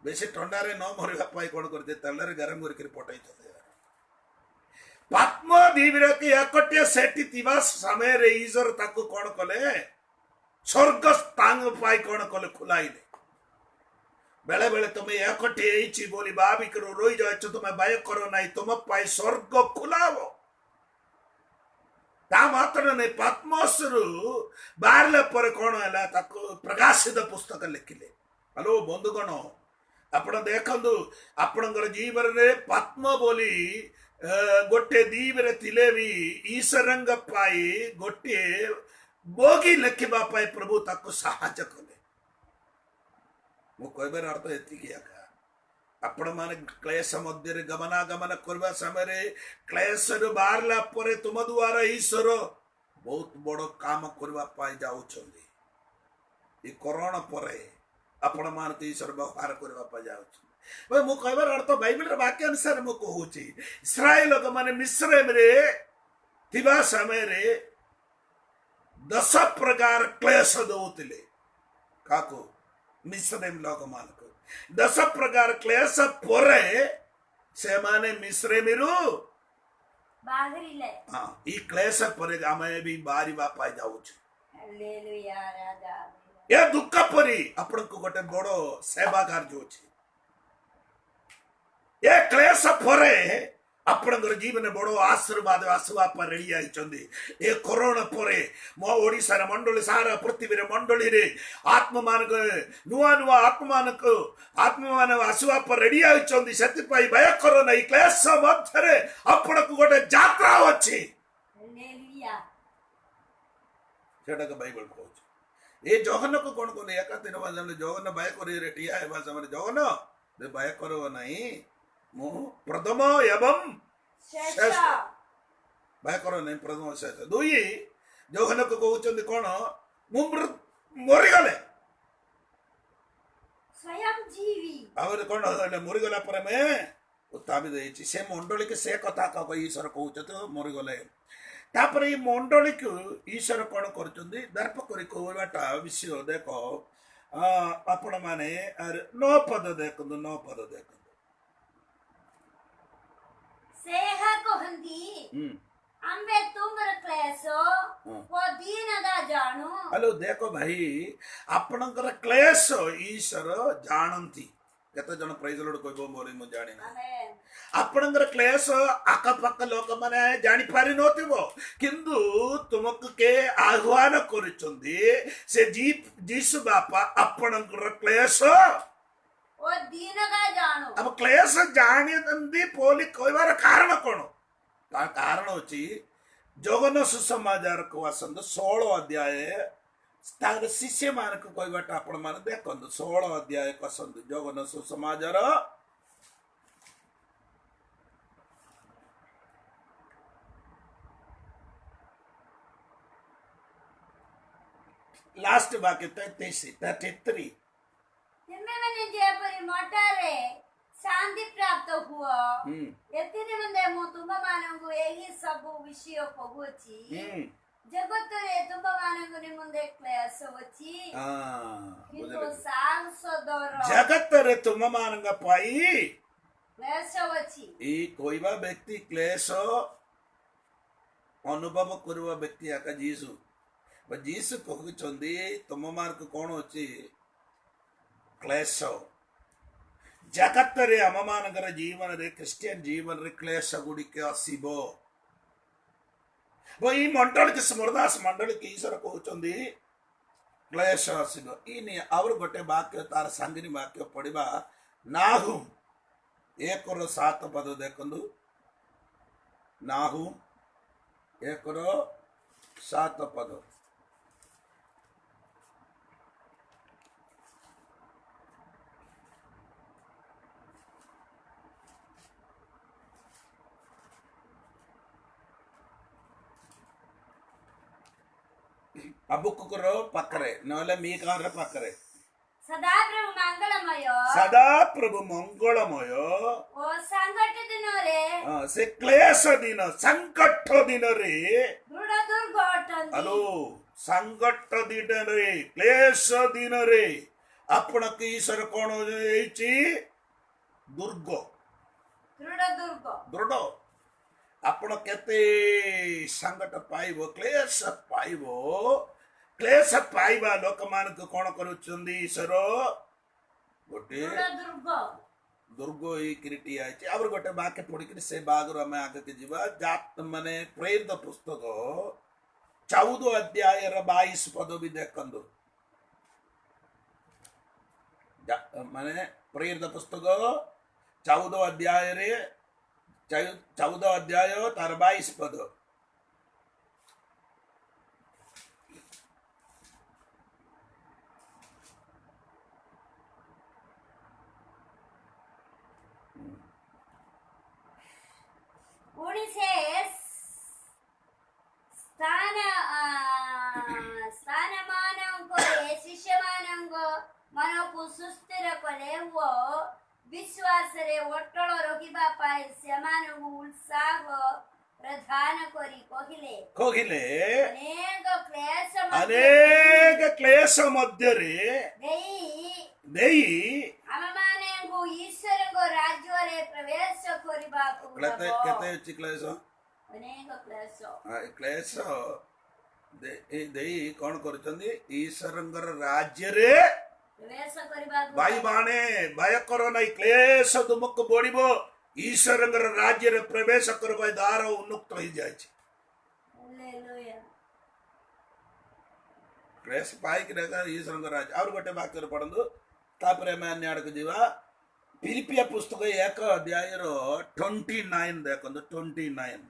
A: बेसी ठंडा रे न मरिबा पाई कोन करते तल्ले रे गरम करके पटाई चले पात्म दीविर के एकटे सेठी तिबा समय रे ईश्वर ताको कोन कले स्वर्ग स्थान पाई कोन कले खुलाइले। बेले बेले तुम एकटे एची बोली बाबी करो रोई जाय तुम भय करो नहीं तुम पाई स्वर्ग खुलाओ ता मात्र नहीं पद्मसरु बाहर पर कौन है ताको प्रकाशित पुस्तक लिखिले। हेलो बंधुगण आपण देखंदु आपणकर जीवन रे पद्म बोली गोटे दीप रे थिले भी ईश्वरंग पाई गोटे बोगी लिखिबा पाई प्रभु ताको सहायता कले। मु कहबार अर्थ एति किया आपण माने क्लेश मध्य गमनागमन करबा समय क्लेश बाहरला परे तुम द्वारा ईश्वर बहुत बड़ काम करबा पाई जाउछंदी। ई कोरोना परे आपण मान ईश्वर व्यवहार करबा पाई जाउछंदी। भाई मु कहबार अर्थ बाइबल रे वाक्य अनुसार मु कहूची इस्राएल लोक माने मिस्र रे थिबा समय रे 10 प्रकार क्लेश दउतिले काको ମିଶ୍ରେମ ଲୋକମାନଙ୍କୁ 10 ପ୍ରକାର କ୍ଲେଶ ପରେ ସେମାନେ ମିଶ୍ରେମରୁ
B: ବାହାରିଲେ।
A: ఈ క్లేశ ପରେ ଆମେ ବି ବାହାରିବା ପାଇଁ ଯାଉଛୁ।
B: ହାଲେଲୁୟା ରାଜା।
A: ଏ ଦୁଃଖ ପରି ଆପଣଙ୍କୁ ଗୋଟେ ବଡ ସେବା କାର୍ଯ୍ୟ ଅଛି। ଏ କ୍ଲେଶ ପରେ ଆପଣଙ୍କର ଜୀବନ ବଡ ଆଶୀର୍ବାଦ ଆସିବା ପାଇଁ ରେଡି ଆଇଛନ୍ତି। ଏ କରୋନା ପରେ ମୋ ଓଡିଶାର ମଣ୍ଡଳୀ ସାରା ପୃଥିବୀର ମଣ୍ଡଳୀରେ ଆତ୍ମମାନଙ୍କ ନୂଆ ନୂଆ ଆତ୍ମମାନ ଆସିବା ପାଇଁ ରେଡି ଆଇଛନ୍ତି। ସେଥିପାଇଁ ଭୟ କର ନାହିଁ। କ୍ଲେଶ ମଧ୍ୟରେ ଆପଣଙ୍କୁ ଗୋଟେ ଯାତ୍ରା ଅଛି।
B: ହାଲେଲୁୟା।
A: ସେଟାକୁ ବାଇବଲ କହୁଛି। ଏ ଜଗନ୍ନକୁ କଣ କଲେ ଏକାଦିନ ଜଗନ୍ନ ଭୟ କରିରେ ଠିଆ ହେବା ସମୟରେ ଜଗନ୍ନ ଭୟ କରିବ ନାହିଁ। ମୁଁ ପ୍ରଥମ ଏବଂ ଶେଷ ଭୟ କର ନାହିଁ। ପ୍ରଥମ ଶେଷ ଦୁଇ ଜଗନ୍ନକୁ କହୁଛନ୍ତି କଣ ମୁଁ ମରିଗଲେ
B: ସ୍ୱୟଂ ଜୀବି
A: ଆହୁରି କଣ ମରିଗଲା ପରେ ଆମେ ଉତ୍ଥାପିତ ହେଇଛି। ସେ ମଣ୍ଡଳୀକି ସେ କଥା ଈଶ୍ୱର କହୁଛନ୍ତି ମରିଗଲେ। ତାପରେ ଏଇ ମଣ୍ଡଳୀକୁ ଈଶ୍ୱର କଣ କରୁଛନ୍ତି ଦର୍ପ କରି କହିବାଟା ବିଷୟ ଦେଖ। ଆପଣ ମାନେ 9 ପଦ ଦେଖନ୍ତୁ। 9 ପଦ ଦେଖନ୍ତୁ।
B: ସେ ଏହା କହନ୍ତି ଆମ୍ଭେ ତୁମର କ୍ଲେଶ ଓ ଦୀନତା ଜାଣୁ।
A: ହ୍ୟାଲୋ ଦେଖ ଭାଇ ଆପଣଙ୍କର କ୍ଲେଶ ଈଶ୍ୱର ଜାଣନ୍ତି। କେତେ ଜଣ ପ୍ରାଇଜ ଲୋଡ କହିବ ମୋର ମୁଁ ଜାଣିନି।
B: ଆମେନ୍।
A: ଆପଣଙ୍କର କ୍ଲେଶ ଆଖପାଖ ଲୋକମାନେ ଜାଣିପାରି ନଥିବ କିନ୍ତୁ ତୁମକୁ କେ ଆହ୍ୱାନ କରୁଛନ୍ତି। ସେ ଯୀଶୁ ବାପା ଆପଣଙ୍କର କ୍ଲେଶ
B: ଓ ଦୀନତା ଜାଣୁ।
A: अब क्लेश ଜାଣିଛନ୍ତି ବୋଲି କହିବାର କାରଣ କଣ? ତା କାରଣ ଅଛି ଜଗନ୍ନ ସୁସମାଚାରକୁ ଆସନ୍ତୁ 16 ଅଧ୍ୟାୟ ତାଙ୍କର ଶିଷ୍ୟ ମାନଙ୍କୁ କହିବାଟା ଆପଣ ମାନେ ଦେଖନ୍ତୁ। 16 ଅଧ୍ୟାୟ ଆସନ୍ତୁ ଜଗନ୍ନ ସୁସମାଚାର ଲାଷ୍ଟ ବାକ୍ୟ 33
B: ତୁମେମାନେ ଯେପରି ମଠରେ ଶାନ୍ତି ପ୍ରାପ୍ତ ହୁଅ ଏଥି ନିମନ୍ତେ ମୁଁ ତୁମମାନଙ୍କୁ ଏହି ସବୁ ବିଷୟ କହୁଅଛି। ଜଗତରେ ତୁମମାନଙ୍କ ନିମନ୍ତେ କ୍ଲେଶ ଅଛି କିନ୍ତୁ ସାଂସଦର
A: ଜଗତରେ ତୁମମାନଙ୍କ ପାଇଁ
B: କ୍ଲେଶ ଅଛି।
A: ଏଇ କହିବା ବ୍ୟକ୍ତି କ୍ଲେଶ ଅନୁଭବ କରିବା ବ୍ୟକ୍ତି ଆକା ଯୀଶୁ। ଯୀଶୁ କହୁଛନ୍ତି ତୁମମାନଙ୍କୁ କଣ ଅଛି କ୍ଲେଶ। ଜଗତରେ ଆମମାନଙ୍କର ଜୀବନରେ ଖ୍ରୀଷ୍ଟିଆନ ଜୀବନରେ କ୍ଲେଶ ଗୁଡ଼ିକ ଆସିବ। ଏଇ ମଣ୍ଡଳୀକି ସ୍ମରଦାସ ମଣ୍ଡଳୀକି ଈଶ୍ୱର କହୁଛନ୍ତି କ୍ଲେଶ ଆସିବ। ଆଉ ଗୋଟେ ବାକ୍ୟ ତାର ସାଙ୍ଗରେ ବାକ୍ୟ ପଢିବା ନାହୁମ 1:7 ପଦ ଦେଖନ୍ତୁ। ନାହୁମ 1:7 ପଦ। ಅಬುಕ್ಕರ ಪಕ್ಕರೆ ನವಲೆ ಮೀಕಾರ ಪಕ್ಕರೆ
B: ସଦାପ୍ରଭୁ ମଙ୍ଗଳମୟ
A: ସଦାପ୍ରଭୁ ମଙ୍ଗଳମୟ
B: ଓ ସଂକଟ ଦିନରେ
A: ସେ କ୍ଲେଶ ଦିନ ସଂକଟ ଦିନରେ
B: ଦୃଢ ଦୁର୍ଗ ଅଟନ୍ତି।
A: ହ୍ୟାଲୋ ସଂକଟ ଦିନରେ କ୍ଲେଶ ଦିନରେ ଆପଣଙ୍କୁ ଈଶ୍ୱର କଣ ହେଇଛି ଦୁର୍ଗ
B: ଦୃଢ ଦୁର୍ଗ
A: ଦୃଢ। ଆପଣ କେତେ ସଂକଟ ପାଇବ କ୍ଲେଶ ପାଇବ। କ୍ଲେଶ ପାଇବା ଲୋକମାନଙ୍କୁ କଣ କରୁଛନ୍ତି ଈଶ୍ୱର ଗୋଟେ ଦୁର୍ଗ ହେଇକିରି ଠିଆ ହେଇଛି। ଆଉ ଗୋଟେ ବାକ୍ୟ ପଢିକିରି ସେ ବାଗରୁ ଆମେ ଆଗକୁ ଯିବା। ମାନେ ପ୍ରେରିତ ପୁସ୍ତକ 14 ଅଧ୍ୟାୟର 22 ପଦ ବି ଦେଖନ୍ତୁ। ମାନେ ପ୍ରେରିତ ପୁସ୍ତକ 14 ଅଧ୍ୟାୟରେ 14 ଅଧ୍ୟାୟ ତାର 22 ପଦ।
B: ପୁଣି ସେ ସ୍ଥାନମାନଙ୍କରେ ଶିଷ୍ୟମାନଙ୍କ ମନକୁ ସୁସ୍ଥିର କଲେ ଓ ବିଶ୍ୱାସରେ ଅଟଳ ରହିବା ପାଇଁ ସେମାନଙ୍କୁ ଉତ୍ସାହ ପ୍ରଦାନ କରି କହିଲେ ଅନେକ କ୍ଲେଶ ମଧ୍ୟରେ
A: ଦେଇ
B: ଆମମାନଙ୍କୁ ଈଶ୍ୱରଙ୍କ ରାଜ୍ୟରେ ପ୍ରବେଶ କରିବାକୁ
A: କେତେ
B: ହେବ।
A: କେତେ ଅଛି କ୍ଲେଶ?
B: ଅନେକ କ୍ଲେଶ।
A: କ୍ଲେଶ ଦେଇ କଣ କରୁଛନ୍ତି? ଈଶ୍ୱରଙ୍କର ରାଜ୍ୟରେ
B: ପ୍ରବେଶ କରିବାକୁ
A: ଭାଇ ମାନେ ଭୟ କର ନାହିଁ, କ୍ଲେଶ ତୁମକୁ ବଢିବ। ଈଶ୍ୱରଙ୍କର ରାଜ୍ୟରେ ପ୍ରବେଶ କରିବା ଦ୍ୱାର ଉନ୍ମୁକ୍ତ ହେଇଯାଇଛି।
B: ହାଲେଲୁୟା।
A: କ୍ଲେଶ ପାଇକି ଦେଖ ଈଶ୍ୱରଙ୍କ ରାଜ୍ୟ। ଆଉ ଗୋଟେ ବାକ୍ୟରେ ପଢନ୍ତୁ, ତାପରେ ଆମେ ଅନ୍ୟ ଆଡକୁ ଯିବା। ଫିଲିପିଆ ପୁସ୍ତକ 1 ଅଧ୍ୟାୟର 29 ଦେଖନ୍ତୁ। 29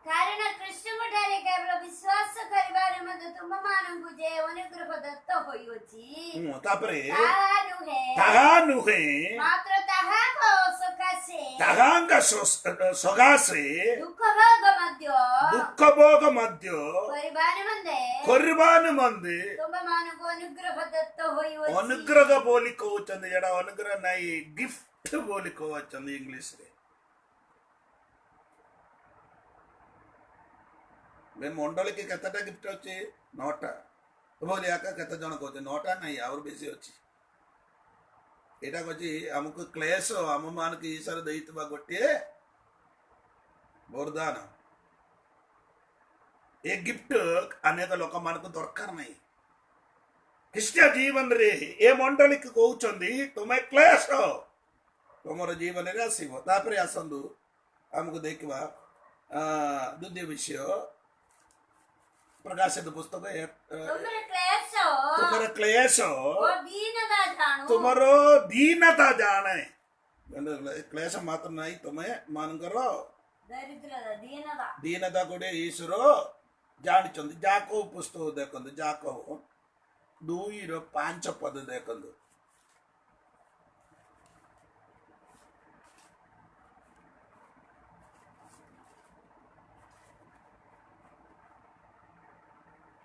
B: କାରଣ ଖ୍ରୀଷ୍ଟଙ୍କଠାରେ କେବଳ ବିଶ୍ୱାସ କରିବାରେ ମଧ୍ୟ ତୁମମାନଙ୍କୁ ଯେ ଅନୁଗ୍ରହ ଦତ୍ତ ହୋଇଅଛି,
A: ତାପରେ
B: ତାହା ନୁହେଁ,
A: ତାହା ନୁହେଁ,
B: ମାତ୍ର ତାହାଙ୍କ ସକାଶେ
A: ତାହାଙ୍କ ସକାଶେ
B: ଦୁଃଖ ଭୋଗ ମଧ୍ୟ
A: ଦୁଃଖ ଭୋଗ ମଧ୍ୟ କରିବା ନିମନ୍ତେ
B: ତୁମମାନଙ୍କୁ ଅନୁଗ୍ରହ ଦତ୍ତ ହୋଇଅଛି।
A: ଅନୁଗ୍ରହ ବୋଲି କହୁଛନ୍ତି। ଏଟା ଅନୁଗ୍ରହ ନାହିଁ, ଗିଫ୍ଟ ବୋଲି କହୁଛନ୍ତି ଇଂଲିଶରେ। ମଣ୍ଡଳୀ କି କେତେଟା ଗିଫ୍ଟ ଅଛି? 9ଟା ବୋଲି ଆକା କେତେ ଜଣ କହୁଛନ୍ତି? 9ଟା ନାହିଁ, ଆହୁରି ବେଶୀ ଅଛି। ଏଇଟା କହୁଛି ଆମକୁ କ୍ଲେଶ ଆମ ମାନଙ୍କୁ ଈଶ୍ୱର ଦେଇଥିବା ଗୋଟିଏ ବରଦାନ। ଏ ଗିଫ୍ଟ ଅନେକ ଲୋକମାନଙ୍କୁ ଦରକାର ନାହିଁ। ଖ୍ରୀଷ୍ଟ ଜୀବନରେ ଏ ମଣ୍ଡଳୀକୁ କହୁଛନ୍ତି ତୁମେ କ୍ଲେଶ ତୁମର ଜୀବନରେ ଆସିବ। ତାପରେ ଆସନ୍ତୁ ଆମକୁ ଦେଖିବା ଦ୍ୱିତୀୟ ବିଷୟ, ପ୍ରକାଶିତ ପୁସ୍ତକ ତୁମର କ୍ଲେଶ ତୁମର ଦୀନତା ଜାଣେ। କ୍ଲେଶ ମାତ୍ର ନାହିଁ, ତୁମେ ମାନଙ୍କର ଦୀନତା ଗୋଟେ ଈଶ୍ୱର ଜାଣିଛନ୍ତି। ଯାକୋବ ପୁସ୍ତକ ଦେଖନ୍ତୁ, ଯାକୋବ 2:5 ପଦ ଦେଖନ୍ତୁ।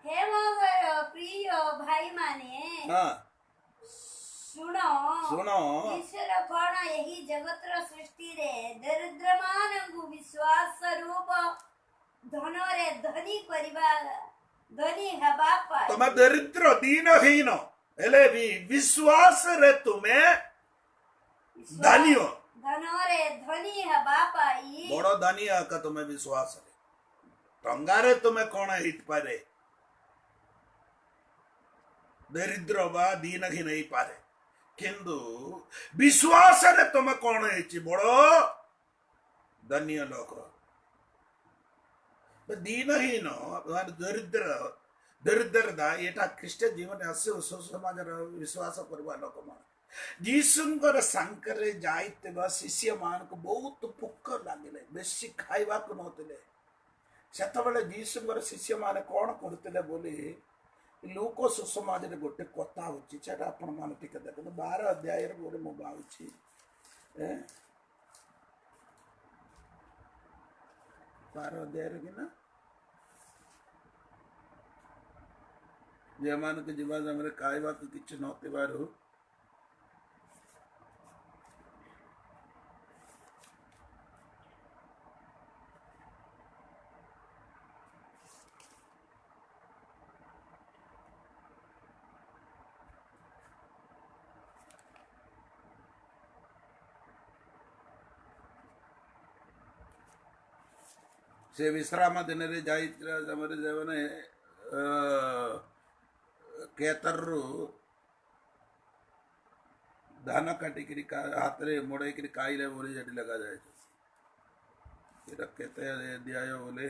B: ହେ ମୋର ପ୍ରିୟ ଭାଇମାନେ, ଶୁଣ, ଈଶ୍ୱର କଣ ଏହି ଜଗତର ସୃଷ୍ଟିରେ ଦରିଦ୍ରମାନଙ୍କୁ ବିଶ୍ୱାସ ରୂପ ଧନରେ ଧନୀ ହେବା ପାଇଁ,
A: ତମେ ଦରିଦ୍ର ଦୀନହୀନ ହେଲେ ବି ବିଶ୍ୱାସରେ ତୁମେ
B: ଧନରେ ଧନୀ ହେବା ପାଇଁ
A: ବଡ ଧନୀ ଆକା ତୁମେ ବିଶ୍ୱାସରେ। ଟଙ୍କାରେ ତୁମେ କଣ ହେଇପାରେ? ଦରିଦ୍ର ବା ଦୀନହୀନ ହେଇପାରେ, କିନ୍ତୁ ବିଶ୍ୱାସରେ ତୁମେ କଣ ହେଇଛି? ବଡ ଧନୀ ଲୋକ। ଦୀନହୀନ ଦରିଦ୍ରତା ଏଟା ଖ୍ରୀଷ୍ଟ ଜୀବନରେ ଆସିବ। ସୁସମାଜର ବିଶ୍ୱାସ କରିବା ଲୋକମାନେ ଯୀଶୁଙ୍କର ସାଙ୍ଗରେ ଯାଇଥିବା ଶିଷ୍ୟ ମାନଙ୍କୁ ବହୁତ ଭୋକ ଲାଗିଲେ, ବେଶୀ ଖାଇବାକୁ ନଥିଲେ। ସେତେବେଳେ ଯୀଶୁଙ୍କର ଶିଷ୍ୟ ମାନେ କଣ କରୁଥିଲେ ବୋଲି ଲୋକ ସୁସମାଜରେ ଗୋଟେ କଥା ହଉଛି, ସେଟା ଆପଣ ମାନେ ଟିକେ ଦେଖନ୍ତୁ। 12 ଅଧ୍ୟାୟରେ ଗୋଟେ ମୁଁ ଭାବୁଛି 12 ଅଧ୍ୟାୟରେ କି ନା, ଯେମାନଙ୍କୁ ଯିବା ସମୟରେ ଖାଇବାକୁ କିଛି ନଥିବାରୁ ସେ ବିଶ୍ରାମ ଦିନରେ ଯାଇଥିବା ସମୟରେ ସେମାନେ କେତରରୁ ଧାନ କାଟିକିରି ହାତରେ ମୋଡେଇକିରି ଖାଇଲେ ବୋଲି ସେଠି ଲେଖାଯାଇଛି। ଏଟା କେତେ ଅଧ୍ୟାୟ ବୋଲେ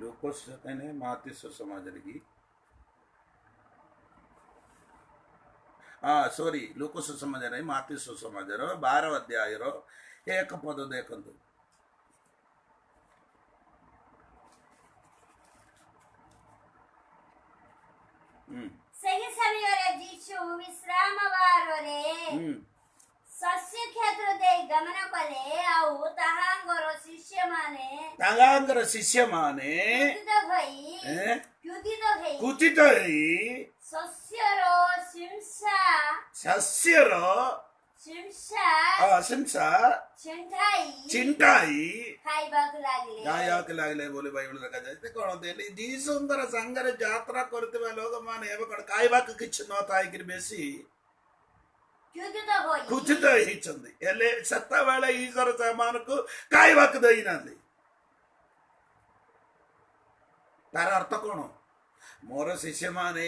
A: ଲୋକ ମାତି ସୁସମାଜରେ କି ସରି ଲୋକ ସୁସମାଜରେ ମାତି ସୁସମାଜର 12 ଅଧ୍ୟାୟର 1 ପଦ ଦେଖନ୍ତୁ।
B: ସେହି ସମୟରେ ଯୀଶୁ ବିଶ୍ରାମ ବାରରେ ଶସ୍ୟ କ୍ଷେତ୍ର ଦେଇ ଗମନ କଲେ ଆଉ ତାହାଙ୍କର ଶିଷ୍ୟମାନେ
A: ତାଙ୍କର ଶିଷ୍ୟମାନେ
B: କ୍ରୋଧିତ ହୋଇ
A: କୁଚିତ ହେଇ
B: ଶସ୍ୟର
A: ଶସ୍ୟର ଶିଂସା ଚିଣ୍ଟାଇ ଖାଇବାକୁ ଲାଗିଲେ ବୋଲି ବାଇବଲ ଲେଖାଯାଇଛି। କଣ ଦେଲି ଯୀଶୁଙ୍କର ସାଙ୍ଗରେ ଯାତ୍ରା କରୁଥିବା ଲୋକମାନେ ଏବେ କଣ ଖାଇବାକୁ କିଛି ନଥାଇକିରି ବେଶୀ କୁଚିତ ହେଇଛନ୍ତି। ହେଲେ ସେତେବେଳେ ଈଶ୍ୱର ସେମାନଙ୍କୁ ଖାଇବାକୁ ଦେଇନାହାନ୍ତି। ତାର ଅର୍ଥ କଣ? ମୋର ଶିଷ୍ୟମାନେ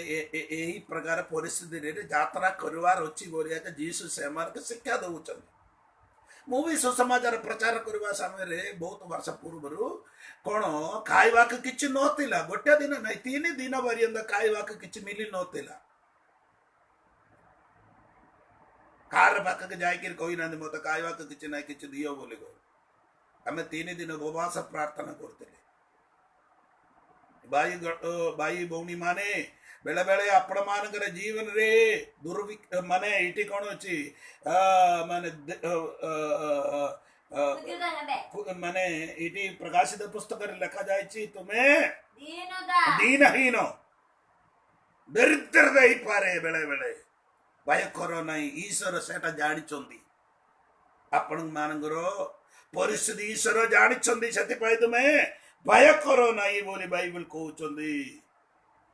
A: ଏହି ପ୍ରକାର ପରିସ୍ଥିତିରେ ଯାତ୍ରା କରିବାର ଅଛି ବୋଲି ଯୀଶୁ ସେମାନଙ୍କୁ ଶିକ୍ଷା ଦଉଛନ୍ତି। ମୁଁ ବି ସୁସମାଚାର ପ୍ରଚାର କରିବା ସମୟରେ ବହୁତ ବର୍ଷ ପୂର୍ବରୁ କଣ ଖାଇବାକୁ କିଛି ନଥିଲା। ଗୋଟେ ଦିନ ନାହିଁ, 3 ଦିନ ପର୍ଯ୍ୟନ୍ତ ଖାଇବାକୁ କିଛି ମିଳି ନଥିଲା। କାହାର ପାଖକୁ ଯାଇକିରି କହିନାହାନ୍ତି ମତେ ଖାଇବାକୁ କିଛି ନାହିଁ, କିଛି ଦିଅ ବୋଲି କହ। ଆମେ 3 ଦିନ ଉପବାସ ପ୍ରାର୍ଥନା କରୁଥିଲେ। ଭାଇ ଭଉଣୀ ମାନେ बेले बेले आपण मानकर जीवन रे दुर्भिक्ष माने इटी कोन अछि माने माने इटी प्रकाशित पुस्तक रे लिखा जायछि तुमे दीनहीन दरिद्र देई पारे बेले बेले भय करो नहीं ईश्वर सेटा जानि चंदी आपण मानकर परिस्थिति ईश्वर जानि चंदी सेति पय तुमे भय करो नहीं बोली बाइबल कहउचंदी।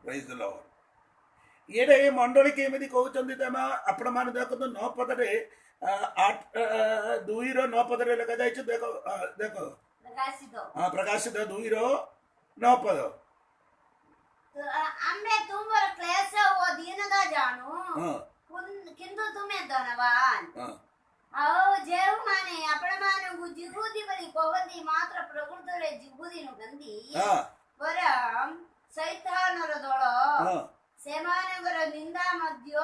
A: Praise the Lord. ये मंडली केमिति कहउचंदी तमा आपण मान देखो तो 9 पद रे 8 2 रो 9 पद रे लिखा जायछि। देखो देखो
B: प्रकाशित
A: हां प्रकाशित 2 रो 9 पद
B: तो आम्रे तुमर क्लेश ओ दीनता जानो
A: हां
B: किंतु तुमे धनवान
A: हां
B: आओ जेउ माने आपण मानगु जिहुदी बली कहंदी मात्र प्रकृत रे जिहुदी नु गंदी
A: हां
B: परम शैतान रो दळ
A: हां
B: सेमानगर निंदा मध्य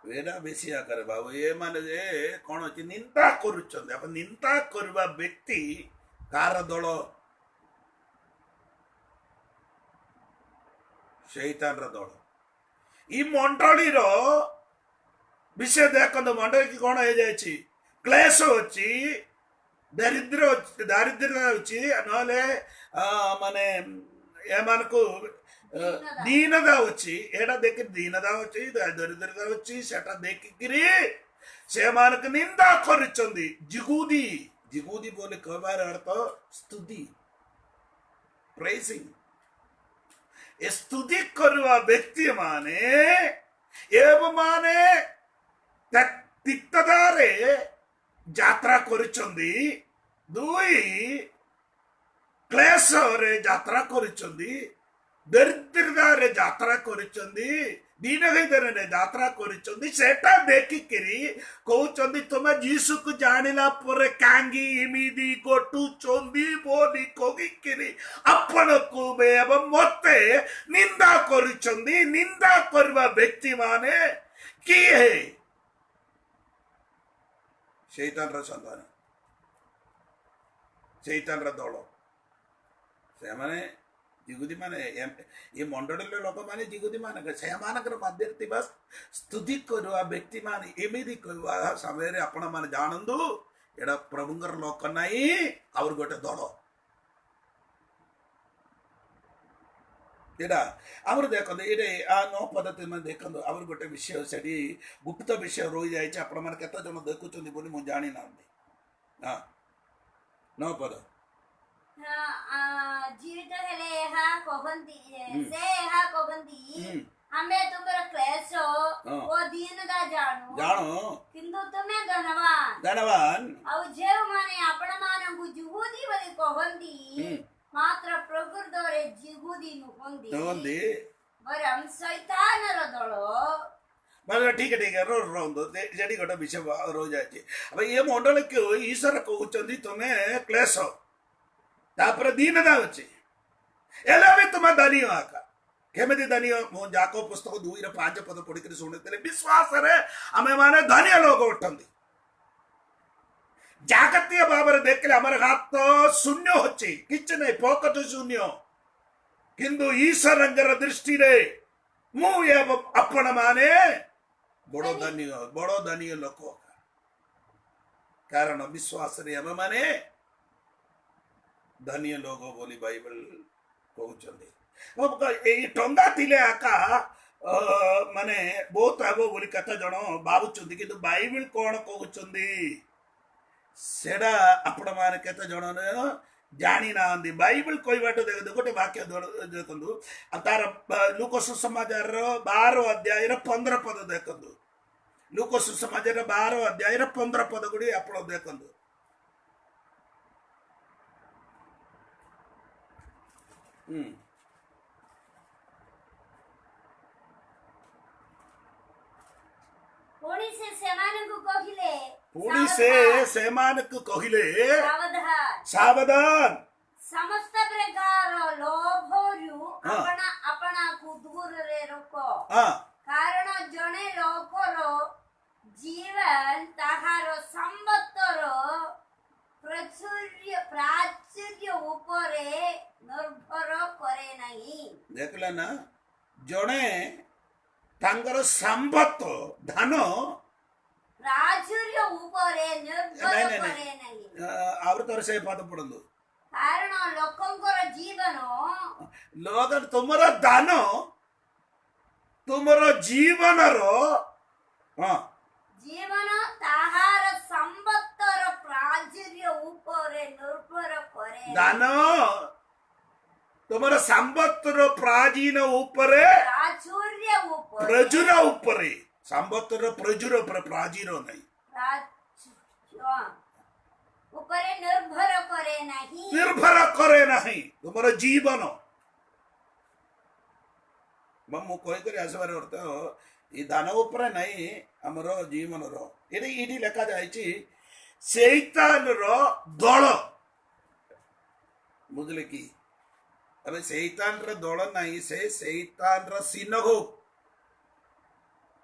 A: वेदा बेसी आकर बाबू ये माने जे कोन अछि निंदा करूछन। अपन निंदा करबा व्यक्ति कार दळ शैतान रो दळ ई मंडली रो विषय देखो मंडली की कोन हे जायछि क्लेश अछि दारिद्र्य अछि नले माने ए मानको दीनता अच्छी एटा देख दीनता अच्छी दरिद्रता अच्छी सेटा देखिकरी से मानक निंदा करचंदी। जिगुदी जिगुदी बोले कहबार अर्थ स्तुति प्रेजिंग स्तुति करवा व्यक्ति माने एव माने तिक्तदारे यात्रा करचंदी दुई क्लेश रे यात्रा करचंदी दरिद्रतारे यात्रा करचंदी दीनहीन रे यात्रा करचंदी सेटा देखिकरी कहउचंदी तुम यीशु को जानिला परे कांगी इमिदी गोटू चंदी बोली कहिकरी अपन को एवं मते निंदा करचंदी। निंदा करवा व्यक्ति माने की है शैतान रा संतान शैतान रा दल से माने जिगुदी माने ये मंडली लोक माने जिगुदी माने से मानकर मध्य थिबा स्तुति करवा व्यक्ति माने एमिदी कहवा समय रे आपण माने जानंदु एडा प्रभुंकर लोक नाही और गोटे दल एडा आमर देखो एडे आ 9 पद्धति में देखो आमर गोटे विषय सेडी गुप्त विषय रोई जाय छै आपण माने केतो जन देखुचंदी बोली मु जानि नांदी। हां 9 पद
B: जीवित हेले हा कहंदी से हा कहंदी हमें तुमरा क्लेश ओ दीनता जानो
A: जानो
B: किंतु तुमे धनवान
A: धनवान औ
B: जेउ माने आपण मानगु जुहुदी बली कहंदी मात्र प्रकृत रे जिहुदी नु होंदी बरम शैतान रो दळो
A: मतलब ठीक है रो जेडी गोटे विषय रो जाय छै। अब ये मंडल के ईश्वर कहउचंदी तुमे क्लेश तापर दीनता अछि एला भी तुम धनी आका केमिति धनी मो जाको पुस्तक 2 रे 5 पद पढि के सुनते विश्वास रे हमें माने धनी लोग उठंदी जागतिक भाव देखले हमर हाथ तो शून्य होछि किछ नै पॉकेट शून्य किंतु ईश्वरंगर दृष्टि रे मु एवं आपण माने बड़ो धनी लोक कारण विश्वास रे हम माने धन्य लोग बोली बाइबल कहउछंदी एई टंगा थिले आका माने बहुत आबो बोली कथा जण भाबुछंदी किंतु बाइबल कोन कहउछंदी सेडा आपण माने केते जण जानी ना बाइबल कोई बाट देख गोटे वाक्य देखंदु तार लूका सुसमाचार 12 अध्याय 15 पद देखंदु लूका सुसमाचार 12 अध्याय 15 पद गुडी आपण देखंदु
B: पुणी से सेमानकु कहिले
A: पुणी से सेमानकु कहिले
B: सावधान
A: सावधान
B: समस्त प्रकार लोभरु अपना अपना को दूर रे रखो कारण जने लोकर जीवन ताहार संबत्तर प्राचुर्य उपरे निर्भर करे नहीं
A: देखला ना जने तांगर संबत्त धन
B: प्राचुर्य उपरे निर्भर करे नहीं
A: आवर तोर से पद पडंदु
B: कारण लोकंकर जीवन
A: लोग तुमरा दान तुमरा जीवन रो
B: जीवन ताहार संबत्तर प्राचुर्य उपरे निर्भर करे
A: दान तुमरा संबत्तर प्राचीन उपरे
B: प्राचुर्य उपरे
A: प्रजुर उपरे संबत्तर प्रजुर प्राचीन नहीं
B: उपरे निर्भर करे नहीं
A: निर्भर करे नहीं तुमरा जीवन मु कहि करे आसबार अर्थ ई दान उपरे नहीं हमर जीवन रो एडी एडी लेखा जायछि शैतान रो दल बुझले की अबे शैतान रो दल नहीं से शैतान रो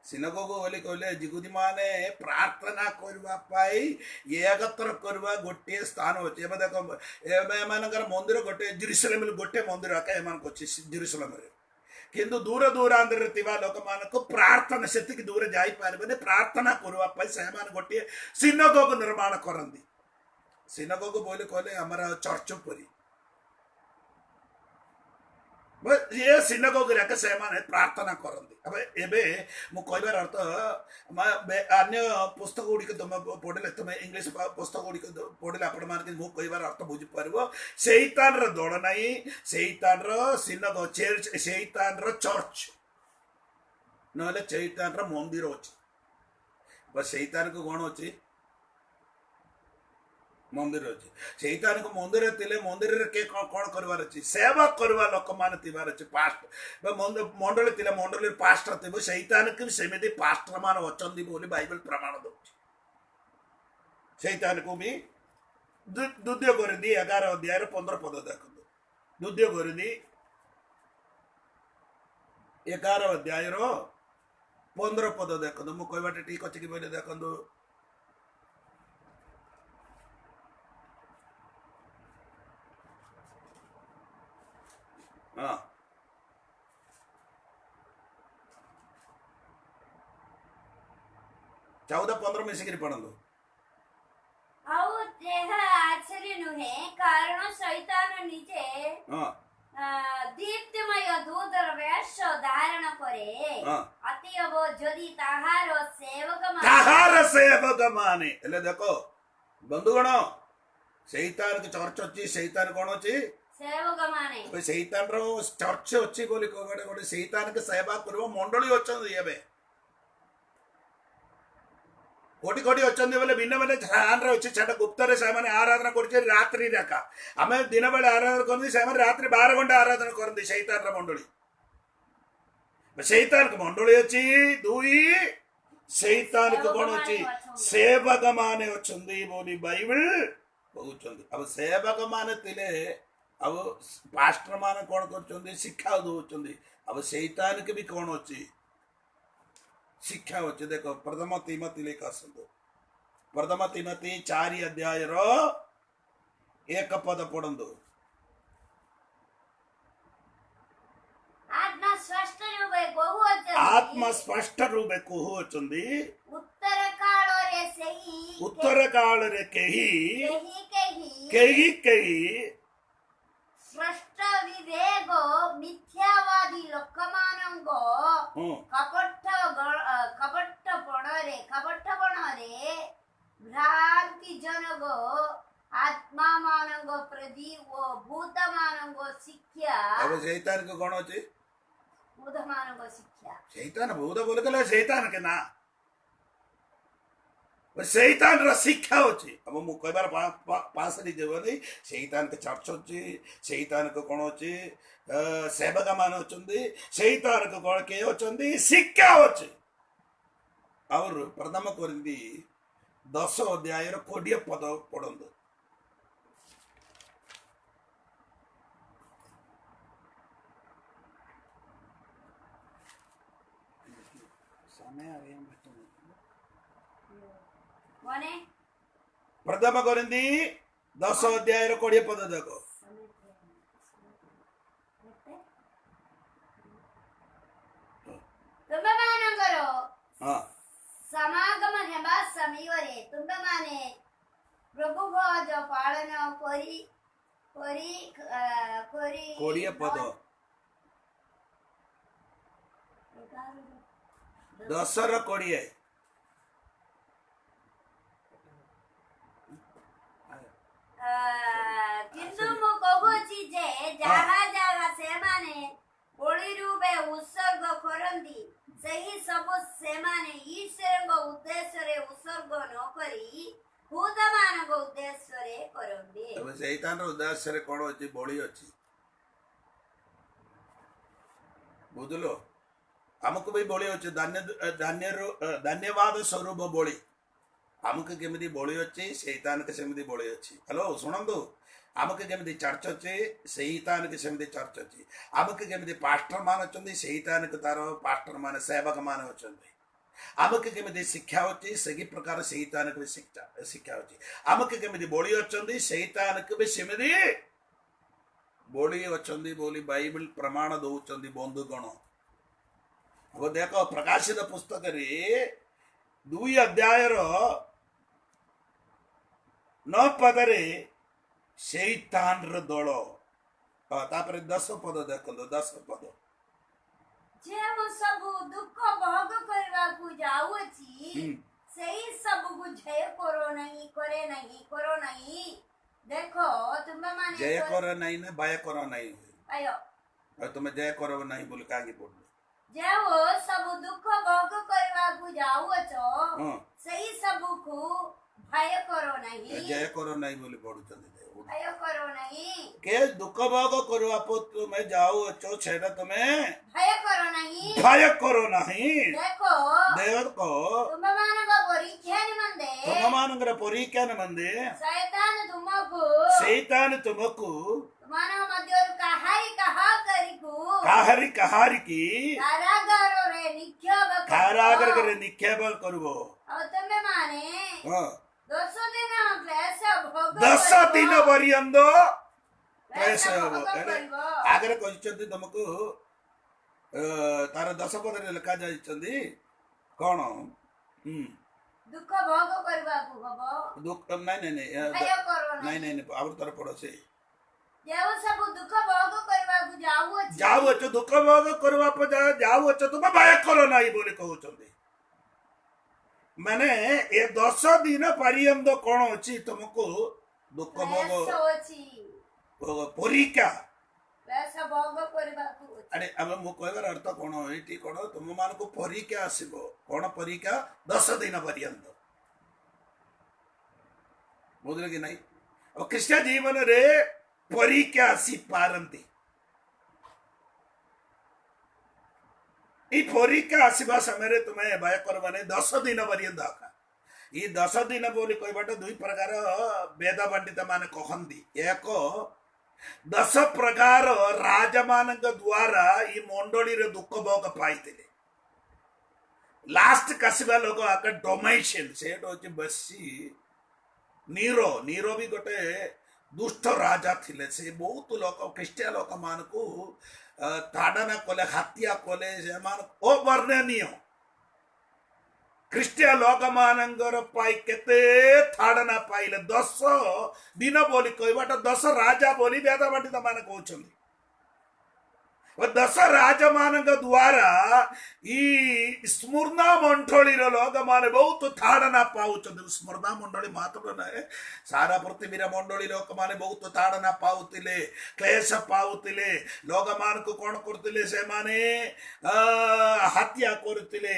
A: सिनगोग बोली कहले जिगुदी माने प्रार्थना करबा पाई एकत्र करबा गोटे स्थान होचे एबे देखो एबे मानकर मंदिर गोटे जेरूशलेम गोटे मंदिर आके एमान कोछि जेरूशलेम रे किंतु दूर दूरांतर थिबा लोक मानको प्रार्थना सेतिक दूर जाई पारबे प्रार्थना करबा पाई सेमान गोटे सिनगोग निर्माण करंदी सिनगोग बोली कहले हमरा चर्च परी ये सिनगोग रे के सेमान प्रार्थना करंदी अब एबे मु कहबार अर्थ अन्य पुस्तक गुडी के तुम पढले तुम इंग्लिश पुस्तक गुडी के पढले आपण मान के मु कहबार अर्थ बुझि परबो शैतान रो दल नाही शैतान रो सिनगोग चर्च शैतान रो चर्च नले शैतान रो मंदिर अछि बस शैतान को कोन अछि मंदिर अच्छे शैतान को मंदिर थिले मंदिर रे के कोन करबार अछि सेवा करबा लोक मान थिबार अछि पास्ट मंडल थिले मंडल पास्टर थिबो शैतान के सेमेदी पास्टर मान अचंदी बोली बाइबल प्रमाण दउछि शैतान को भी द्वितीय कोरिन्थी 11 अध्याय 15 पद देखंतु द्वितीय कोरिन्थी 11 अध्याय 15 पद देखंतु मु कहबाटे ठीक अछि कि बोले देखंतु हाँ 14-15 मिसिकरी पढ़ंदो
B: आउ देह आश्चर्य नुहे कारण शैतान निजे दीप्तिमय दूतर वेश धारण करे अतएव यदि ताहार सेवक
A: माने एले देखो बंधुगण शैतान के चर्च अछि शैतान कोन अछि
B: सेवक माने
A: शैतान रो चर्च अछि बोली कोबडे गोटे शैतान के सेवा करबो मंडली अछन एबे कोटी कोटी अछन बोले भिन्न भिन्न स्थान रे अछि छटा गुप्त रे से माने आराधना करछे रात्रि रेखा हमें दिन बेले आराधना करनी से माने रात्रि 12 घंटा आराधना करनी शैतान रो मंडली शैतान के मंडली अछि दुई शैतान के कोन अछि सेवक माने अछंदी बोली बाइबल कहउछंदी अब सेवक माने तिले अब पास्टर मान कौन कर शिक्षा दौरान अब शैतान के भी कौन अच्छी शिक्षा अच्छे देखो प्रथम तिमोथी लेख आसतु प्रथम तिमोथी 4 अध्याय 1 पद पढ़ंदु
B: आत्मा स्पष्ट रूपे कहू अछंदी उत्तर काल रे ସେହି
A: उत्तर काल रे केही
B: କେହି
A: केही केही
B: ସ୍ରଷ୍ଟ ବିବେକ ମିଥ୍ୟାବାଦୀ ଲୋକମାନଙ୍କ
A: हम्म,
B: କପଟପଣରେ ଭ୍ରାନ୍ତିଜନକ ଆତ୍ମାମାନଙ୍କ ପ୍ରତି ଓ ଭୂତମାନଙ୍କ ଶିକ୍ଷା
A: अब शैतान को कौन होची
B: ଭୂତମାନଙ୍କ ଶିକ୍ଷା
A: शैतान भूत बोले कले शैतान के ना शैतान ର ଶିକ୍ଷା ଅଛି अब ମୁଁ କହିବାର ପାସ ରେ ଯିବନି ଶୈତାନ କେ ଚର୍ଚ୍ଚ ଅଛି ଶୈତାନ କ କଣ ଅଛି ସେବକ ମାନ ଅଛନ୍ତି ଶୈତାନ କ କଣ କେ ଅଛନ୍ତି ଶିକ୍ଷା ଅଛି और प्रथम कोरिन्थी 10 अध्याय ର 20 ପଦ ପଢନ୍ତୁ समय आ गया
B: ମାନେ
A: प्रथम कोरिन्थी 10 अध्याय ର 20 ପଦ ଦେଖ
B: ତୁମମାନଙ୍କର
A: ହଁ
B: ସମାଗମ ହେବା ସମୟରେ ତୁମେମାନେ ପ୍ରଭୁ ଭୋଜ ପାଳନ କରି କରି କରି
A: 20 ପଦ 10 ର 20
B: କିନ୍ତୁ ମୁଁ କହୁଛି ଯେ ଯାହା ଯାହା ସେମାନେ ବଳି ରୂପେ ଉତ୍ସର୍ଗ କରନ୍ତି ସେହି ସବୁ ସେମାନେ ଈଶ୍ୱରଙ୍କ ଉଦ୍ଦେଶ୍ୟରେ ଉତ୍ସର୍ଗ ନ କରି ଭୂତମାନଙ୍କ ଉଦ୍ଦେଶ୍ୟରେ କରନ୍ତି
A: ଏବେ ଶୈତାନ ର ଉଦ୍ଦେଶ୍ୟରେ କଣ ଅଛି ବଳି ଅଛି ବୁଝିଲ ଆମକୁ ବି ବଳି ଅଛି ଧନ୍ୟବାଦ ସ୍ୱରୂପ ବଳି ଆମକୁ କେମିତି ବଳି ଅଛି ଶୈତାନକୁ ସେମିତି ବଳି ଅଛି ହ୍ୟାଲୋ ଶୁଣନ୍ତୁ ଆମକୁ କେମିତି ଚର୍ଚ୍ଚ ଅଛି ଶୈତାନକୁ ସେମିତି ଚର୍ଚ୍ଚ ଅଛି ଆମକୁ କେମିତି ପାଷ୍ଟର ମାନ ଅଛନ୍ତି ଶୈତାନକୁ ତାର ପାଷ୍ଟର ମାନେ ସେବକ ମାନେ ଅଛନ୍ତି ଆମକୁ କେମିତି ଶିକ୍ଷା ଅଛି ସେହି ପ୍ରକାର ଶୈତାନକୁ ବି ଶିକ୍ଷା ଅଛି ଆମକୁ କେମିତି ବଳି ଅଛନ୍ତି ଶୈତାନକୁ ବି ସେମିତି ବଳି ଅଛନ୍ତି ବୋଲି ବାଇବଲ ପ୍ରମାଣ ଦଉଛନ୍ତି ବନ୍ଧୁଗଣ अब देखो प्रकाशित पुस्तक रे 2 अध्यायर 9 पदरे शैतान र दल तापर 10 पद देखो 10 पद
B: ଯେଉଁ ସବୁ ଦୁଃଖ ଭୋଗ କରିବାକୁ ଯାଉଅଛି ସେହି ସବୁକୁ ଜୟ କର ନାହିଁ ଦେଖ ତୁମେମାନେ
A: जय कर नहीं ना भय कर नहीं
B: ଆୟ
A: और तुम्हें जय करो नहीं बोल कागे बोल
B: ଯେଉଁ ସବୁ ଦୁଃଖ ଭୋଗ କରିବାକୁ ଯାଉଅଛ
A: हां
B: ସେହି ସବୁକୁ ଭୟ କର ନାହିଁ
A: जय करो नहीं बोली पढुଛନ୍ତି
B: ଭୟ କର ନାହିଁ
A: के दुख भोग करवा पो तुम्हें जाओ अच्छो छेड़ा तुम्हें
B: ଭୟ କର ନାହିଁ
A: भय करो नहीं
B: ଦେଖ
A: देखो
B: ତୁମମାନଙ୍କ ପରୀକ୍ଷା ନିମନ୍ତେ
A: ତୁମମାନଙ୍କର ପରୀକ୍ଷା ନିମନ୍ତେ
B: ଶୈତାନ ତୁମକୁ
A: ଶୈତାନ ତୁମକୁ
B: ତୁମମାନଙ୍କ ମଧ୍ୟରୁ
A: କାହାରି କି
B: କାରାଗାରରେ ନିକ୍ଷେପ କରିବ।
A: କାରାଗାରରେ ନିକ୍ଷେପ କରିବ।
B: ଆଉ ତୁମେମାନେ
A: ହଁ
B: 10 ଦିନ କ୍ଲେଶ ଭୋଗ
A: 10 ଦିନ ପର୍ଯ୍ୟନ୍ତ
B: କ୍ଲେଶ
A: କ୍ଲେଶ
B: ଭୋଗ
A: ହେବ।
B: କରିବ।
A: ଆଗରେ କହିଛନ୍ତି ତମକୁ ତାର 10 ପଦରେ ଲେଖା ଯାଇଛନ୍ତି କଣ
B: ଦୁଃଖ ଭୋଗ କରିବାକୁ ହବ।
A: ଦୁଃଖ ନାଇଁ
B: ଭୟ କର ନାହିଁ।
A: ନାଇଁ ଆଉ ତାର ପଡୋଶୀ
B: ଯେଉଁ ସବୁ ଦୁଃଖ ଭୋଗ କରିବାକୁ
A: ଯାଉଅଛ ଦୁଃଖ ଭୋଗ କରିବା ଯାଉଅଛ ତୁମେ ଭୟ କର ନାହିଁ ବୋଲି କହୁଛନ୍ତି। ମାନେ ଏ 10 ଦିନ ପର୍ଯ୍ୟନ୍ତ କଣ ଅଛି ତୁମକୁ ଦୁଃଖ ଭୋଗ ପରୀକ୍ଷା ଆରେ ଆମେ ମୁଁ କହିବାର ଅର୍ଥ କଣ ଏଇଠି କଣ ତୁମ ମାନଙ୍କୁ ପରୀକ୍ଷା ଆସିବ। କଣ ପରୀକ୍ଷା 10 ଦିନ ପର୍ଯ୍ୟନ୍ତ ବୁଝିଲେ କି ନାଇଁ। ଆଉ ଖ୍ରୀଷ୍ଟ ଜୀବନରେ ପରୀକ୍ଷା ଆସି ପାରନ୍ତି। এই পরীক্ষা আসবা সময় তুমি ভয় করবা নাই 10 দিন পর্যন্ত। এই 10 দিন বলি কইবাটা দুই প্রকার বেদ পণ্ডিত মানে কহନ୍ତି। এক 10 প্রকার রাজা মানଙ୍କ দ্বারা এই মণ্ডলীর দুঃখ ভোগ পাইଥିଲେ। লাস্ট কাসবা লোক আক ডোমেশন সেটা হচ্ছে বসি नीरो भी गोटे दुष्ट राजा थिले। से बहुत लोक ख्रीष्टिया लोक मानकु ताड़ना कले हत्या कले से मान अवर्णनीय ଖ୍ରୀଷ୍ଟିୟ ଲୋକମାନଙ୍କର ପାଇଁ କେତେ ତାଡ଼ନା ପାଇଲେ 10 ଦିନ ବୋଲି କହିବାଟା 10 ରାଜା ବୋଲି ବେଦ ପଣ୍ଡିତ ମାନେ କହୁଛନ୍ତି। 10 ରାଜ ମାନଙ୍କ ଦ୍ୱାରା ଇ ସ୍ମୃର୍ଣ୍ଣା ମଣ୍ଡଳୀର ଲୋକମାନେ ବହୁତ ତାଡ଼ନା ପାଉଛନ୍ତି। ସ୍ମୃର୍ଣ୍ଣା ମଣ୍ଡଳୀ ମାତ୍ର ନାହିଁ, ସାରା ପୃଥିବୀର ମଣ୍ଡଳୀ ଲୋକମାନେ ବହୁତ ତାଡ଼ନା ପାଉଥିଲେ, କ୍ଲେଶ ପାଉଥିଲେ। ଲୋକମାନଙ୍କୁ କ'ଣ କରୁଥିଲେ? ସେମାନେ ହତ୍ୟା କରୁଥିଲେ।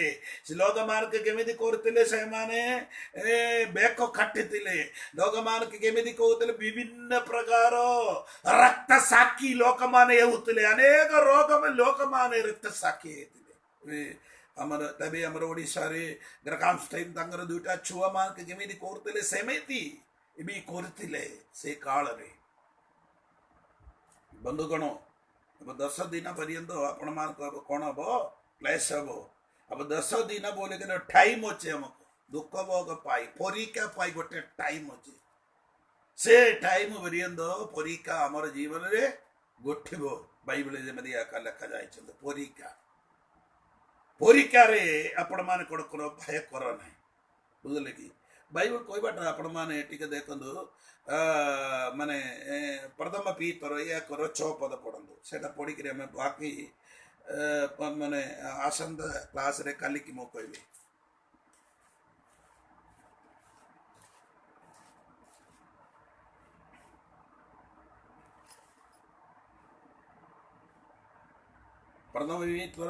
A: ଲୋକମାନଙ୍କୁ କେମିତି କରୁଥିଲେ? ସେମାନେ ବେକ କାଟିଥିଲେ। ଲୋକମାନଙ୍କୁ କେମିତି କହୁଥିଲେ? ବିଭିନ୍ନ ପ୍ରକାର ରକ୍ତ ସାକ୍ଷୀ ଲୋକମାନେ ହେଉଥିଲେ। ଅନେକ ରୋଗ ଲୋକମାନେ ରକ୍ତ ସାକ୍ଷୀ ହେଇଥିଲେ। ଆମର ତେବେ ଆମର ଓଡ଼ିଶାରେ ଗ୍ରାମ ଟାଇମ୍ ତାଙ୍କର 2ଟା ଛୁଆ ମାନଙ୍କୁ କେମିତି କରୁଥିଲେ ସେମିତି ବି କରୁଥିଲେ ସେ କାଳରେ। ବନ୍ଧୁଗଣ, 10 ଦିନ ପର୍ଯ୍ୟନ୍ତ ଆପଣ ମାନଙ୍କୁ କ'ଣ ହବ? କ୍ଲେଶ ହବ। अब 10 दिन बोले कि टाइम अच्छे हमको दुख भोग पाई परीक्षा पाई गोटे टाइम अच्छे से टाइम पर्यंत परीक्षा आमर जीवन रे गोठिब बाइबल जमी लेखा जाए परीक्षा परीक्षा रे आपण मान कौन कर भय कर ना बुझे कि बाइबल कहबाटा आपण मैंने देखु माने प्रथम पीतर 1:6 पढ़ु से पढ़ी बाकी माने आसंता क्लास रे काली की मो कहबी। प्रथम पीतर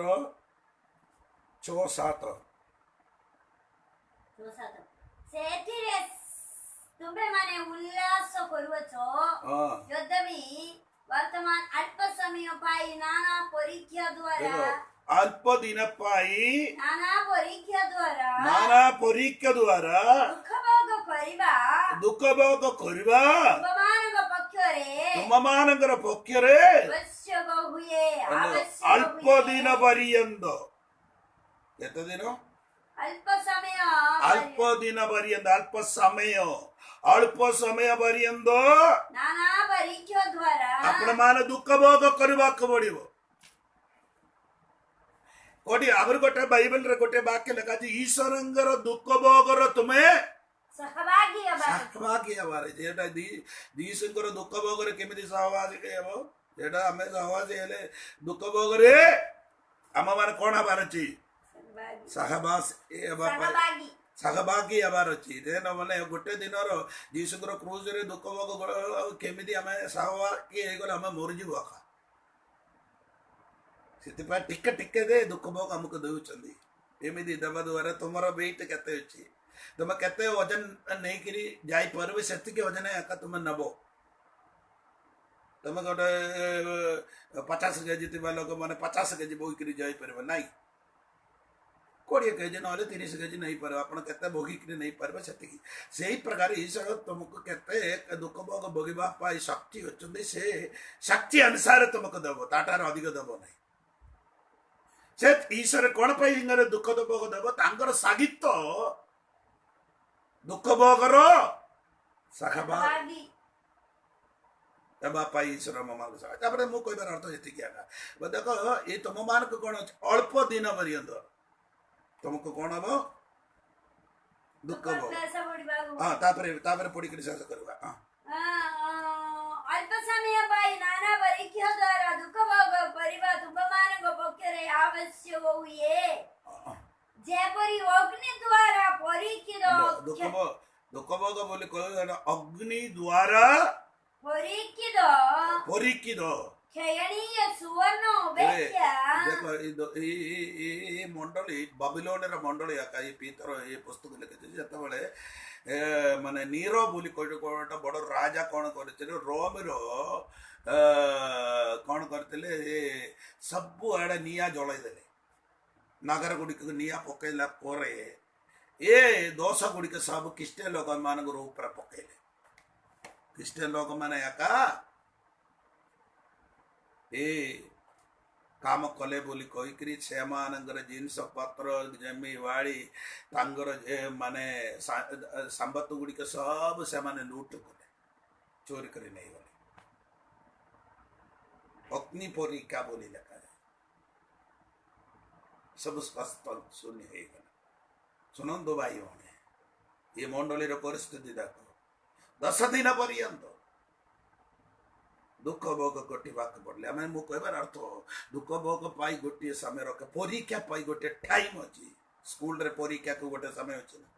A: 6:7
B: सेठिरे तुमे माने उल्लास करूछो यद्यपि वर्तमान अल्प समय पाई नाना परीक्षा द्वारा
A: अल्प दिन पाई
B: नाना परीक्षा द्वारा दुख भोग करिबा तुममानकर पक्षरे आवश्यक हुए
A: अल्प दिन पर्यंत केते दिन
B: अल्प दिन पर्यंत अल्प समय पर्यंत नाना परीक्षा द्वारा
A: आपण मान दुख भोग करबा को पड़िबो। कोठी आगर गोटे बाइबल रे गोटे वाक्य लिखा छै ईश्वरंगर दुख भोगर तुमे
B: सहभागी
A: हबारे जेटा दीशंकर दुख भोगर केमिति सहभागी हेबो जेटा हमें सहभागी हेले दुख भोगरे हम मान कोन हबार अछि सहभागी हबार अच्छी देन मैंने गोटे दिन जीशुकर क्रूज रे दुख भोग केमी आम सहभागी आम मरीजु आखा से टिके टिके दे दुख भोग आमको दौरान एमती देवा द्वारा तुम वेट केते अच्छी तुम केते वजन नहीं करी जाई परबे सेतिके वजन एका तुम नब तुम गोटे 50 केजी थी लोक मैंने 50 केजी बोई करी जाई परबे नाई 20 केजी ना 30 केजी नहीं पार आप भोगिक नहीं पारे से प्रकार ईश्वर तुमको केते दुख भोग भोगवा शक्ति अच्छे से शक्ति अनुसार तुमको दब ताटार अधिक दब नहीं से ईश्वर कौन पर दुख भोग दब तांकर सागित्य दुख भोगर ईश्वर ममान मु कह अर्थ ये देख ये तुम मान को कौन अल्प दिन पर्यंत तुमको कौन हम दुख हाँ तापर पढ़ी शेष करवा
B: अल्प समय पाई नाना परीक्षा द्वारा दुख भोग परिबा तुममानक पक्षरे आवश्यक हुए जेपरि अग्नि द्वारा परीक्षित
A: दुख भोग बोली कह अग्नि द्वारा परीक्षित
B: खेयणीय सुवर्ण अपेक्षा
A: देखो ये मंडली बाबिलोन मंडली ये पीतर ये पुस्तक लिखी जिते माने नीरो बोली गोटे बड़ राजा कौन कर रोम कौन करते सब आड़े निया जलईदे नगर गुड़िक निया पकईला ये दोष गुड़िक सब ख्रीष्टियन लोक मान पकईले ख्रीष्टियन लोक मैंने एका ए काम कले बोली कहीकि से जिनस पत्र जमी वाड़ी माने संपत्त गुड़िक सब से लुट कले चोरी कर नहीं गले अग्नि परीक्षा बोली लिखा सब स्पष्ट शून्य हो गला ଶୁଣନ୍ତୁ ଭାଇ ଭଉଣୀ, ଏ ମଣ୍ଡଳୀର ପରିସ୍ଥିତି ଦେଖ। 10 ଦିନ ପର୍ଯ୍ୟନ୍ତ ଦୁଃଖ ଭୋଗ ଘଟିବାକୁ ପଡ଼ିଲେ। ଆମେ ମୁଁ କହିବାର ଅର୍ଥ, ଦୁଃଖ ଭୋଗ ପାଇଁ ଗୋଟିଏ ସମୟ ରଖେ, ପରୀକ୍ଷା ପାଇଁ ଗୋଟିଏ ଟାଇମ୍ ଅଛି। ସ୍କୁଲରେ ପରୀକ୍ଷାକୁ ଗୋଟେ ସମୟ ଅଛି ନା,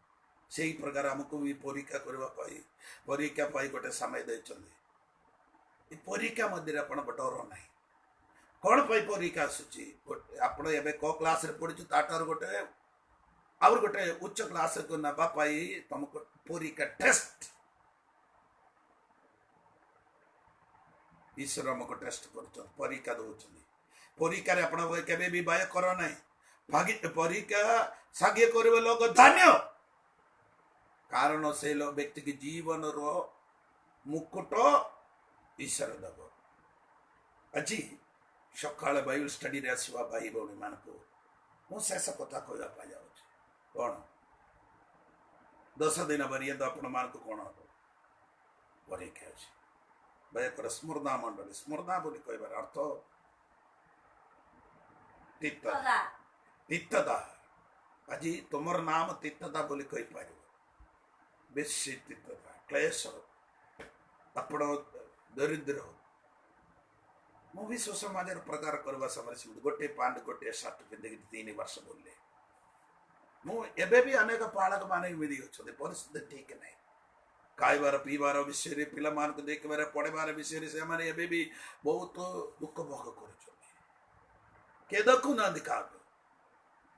A: ସେଇ ପ୍ରକାର ଆମକୁ ବି ପରୀକ୍ଷା କରିବା ପାଇଁ, ପରୀକ୍ଷା ପାଇଁ ଗୋଟେ ସମୟ ଦେଇଛନ୍ତି। ଏ ପରୀକ୍ଷା ମଧ୍ୟରେ ଆପଣଙ୍କ ଡର ନାହିଁ। କ'ଣ ପାଇଁ ପରୀକ୍ଷା ଆସୁଛି? ଆପଣ ଏବେ କୋଉ କ୍ଲାସରେ ପଢିଛୁ, ତାଠାରୁ ଗୋଟେ ଆହୁରି ଗୋଟେ ଉଚ୍ଚ କ୍ଲାସକୁ ନେବା ପାଇଁ ତମକୁ ପରୀକ୍ଷା, ଟେଷ୍ଟ। ଈଶ୍ୱର ଆମକୁ ଟେଷ୍ଟ କରୁଛନ୍ତି, ପରୀକ୍ଷା ଦଉଛନ୍ତି। ପରୀକ୍ଷାରେ ଆପଣ କେବେ ବି ଭୟ କର ନାହିଁ। ପରୀକ୍ଷା ସାଙ୍ଗେ କରିବା ଲୋକ ଧନ୍ୟ, କାରଣ ସେ ବ୍ୟକ୍ତିକି ଜୀବନର ମୁକୁଟ ଈଶ୍ୱର ଦେବ। ଆଜି ସକାଳେ ବାଇବଲ ଷ୍ଟଡିରେ ଆସିବା ଭାଇ ଭଉଣୀ ମାନଙ୍କୁ ମୁଁ ଶେଷ କଥା କହିବା ପାଇଁ ଯାଉଛି। କ'ଣ 10 ଦିନ ପର୍ଯ୍ୟନ୍ତ ଆପଣ ମାନଙ୍କୁ କ'ଣ ହବ? ପରୀକ୍ଷା ଅଛି। ଦୟାକର ସ୍ମରଣା ମଣ୍ଡଳୀ, ସ୍ମରଣା ବୋଲି କହିବାର ଅର୍ଥ ତିକ୍ତତା। ଆଜି ତୁମର ନାମ ତିକ୍ତତା ବୋଲି କହିପାରିବ। ବେଶୀ ତିକ୍ତତା, କ୍ଲେଶ, ଆପଣ ଦରିଦ୍ର। ମୁଁ ବି ସୁସମାଜର ପ୍ରଚାର କରିବା ସମୟରେ ସେମିତି ଗୋଟିଏ ପ୍ୟାଣ୍ଟ ଗୋଟିଏ ସାର୍ଟ ପିନ୍ଧିକି 3 ବର୍ଷ ବୁଲିଲେ। ମୁଁ ଏବେ ବି ଅନେକ ପାଳକ ମାନେ ଏମିତି ଅଛନ୍ତି, ପରିସ୍ଥିତି ଠିକ ନାହିଁ। ଖାଇବାର ପିଇବାର ବିଷୟରେ, ପିଲାମାନଙ୍କୁ ଦେଖିବାର, ପଢ଼ିବାର ବିଷୟରେ ସେମାନେ ଏବେ ବି ବହୁତ ଦୁଃଖ ଭୋଗ କରୁଛନ୍ତି। କିଏ ଦେଖୁନାହାନ୍ତି କାହାକୁ,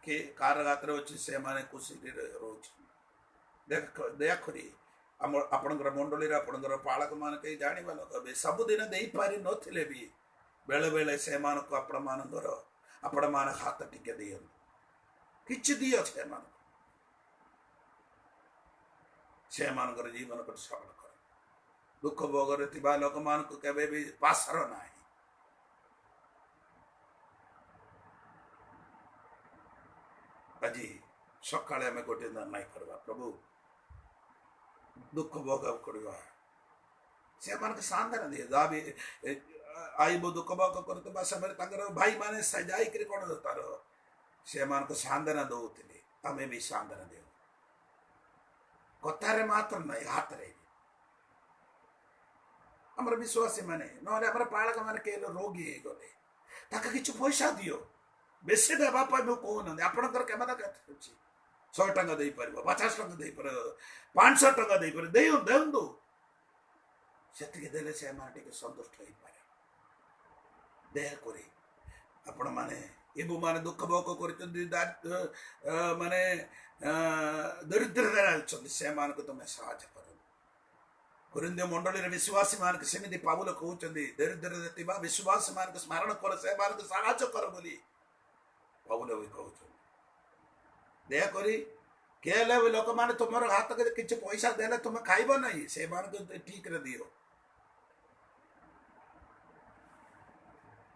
A: କିଏ କାହାର ହାତରେ ଅଛି, ସେମାନେ ଖୁସିରେ ରହୁଛନ୍ତି। ଦୟାକରି ଆପଣଙ୍କର ମଣ୍ଡଳୀରେ ଆପଣଙ୍କର ପାଳକ ମାନେ କେହି ଜାଣିବା ଲୋକ ବି ସବୁଦିନ ଦେଇପାରି ନଥିଲେ ବି ବେଳେ ବେଳେ ସେମାନଙ୍କୁ ଆପଣମାନେ ହାତ ଟିକେ ଦିଅନ୍ତୁ, କିଛି ଦିଅ ସେମାନଙ୍କୁ, ସେମାନଙ୍କର ଜୀବନକୁ ସଫଳ କର। ଦୁଃଖ ଭୋଗରେ ଥିବା ଲୋକମାନଙ୍କୁ କେବେ ବି ପାସର ନାହିଁ। ଆଜି ସକାଳେ ଆମେ ଗୋଟିଏ ନିର୍ଣ୍ଣୟ କରିବା, ପ୍ରଭୁ ଦୁଃଖ ଭୋଗ କରିବା, ସେମାନଙ୍କୁ ସାନ୍ତ୍ୱନା ଦିଏ। ଯାହା ବି ଆଇବ ଦୁଃଖ ଭୋଗ କରୁଥିବା ସମୟରେ ତାଙ୍କର ଭାଇମାନେ ଯାଇକରି କ'ଣ ତାର ସେମାନଙ୍କୁ ସାନ୍ତ୍ୱନା ଦଉଥିଲେ। ଆମେ ବି ସାନ୍ତ୍ୱନା ଦେଉ, କଥାରେ ମାତ୍ର ନାହିଁ, ହାତରେ। ଆମର ବିଶ୍ୱାସୀ ମାନେ, ନହେଲେ ଆମର ପାଳକ ମାନେ କେହି ରୋଗୀ ହେଇଗଲେ ତାକୁ କିଛି ପଇସା ଦିଅ। ବେଶୀ ଦେବା ପାଇଁ ମୁଁ କହୁନାହାନ୍ତି, ଆପଣଙ୍କର କେମିତି କେତେ ଅଛି, 100 ଟଙ୍କା ଦେଇପାରିବ, 50 ଟଙ୍କା ଦେଇପାରିବ, 500 ଟଙ୍କା ଦେଇପାରିବ, ଦିଅନ୍ତୁ। ସେତିକି ଦେଲେ ସେମାନେ ଟିକେ ସନ୍ତୁଷ୍ଟ ହେଇପାରେ। ଦୟାକରି ଆପଣ ମାନେ ମାନେ ଦୁଃଖ ଭୋଗ କରୁଛନ୍ତି, ମାନେ ଦରିଦ୍ରରେ ଅଛନ୍ତି, ସେମାନଙ୍କୁ ତମେ ସାହାଯ୍ୟ କର। କୋରିନ୍ଥୀୟ ମଣ୍ଡଳୀରେ ବିଶ୍ୱାସୀ ମାନଙ୍କୁ ସେମିତି ପାଉଲ କହୁଛନ୍ତି, ଦରିଦ୍ରରେ ଥିବା ବିଶ୍ୱାସୀ ମାନଙ୍କୁ ସ୍ମରଣ କର, ସେମାନଙ୍କୁ ସାହାଯ୍ୟ କର ବୋଲି ପାଉଲ ବି କହୁଛନ୍ତି। ଦୟାକରି କେଲେ ଲୋକମାନେ ତୁମର ହାତକୁ କିଛି ପଇସା ଦେଲେ ତୁମେ ଖାଇବ ନାହିଁ, ସେମାନଙ୍କୁ ଠିକରେ ଦିଅ।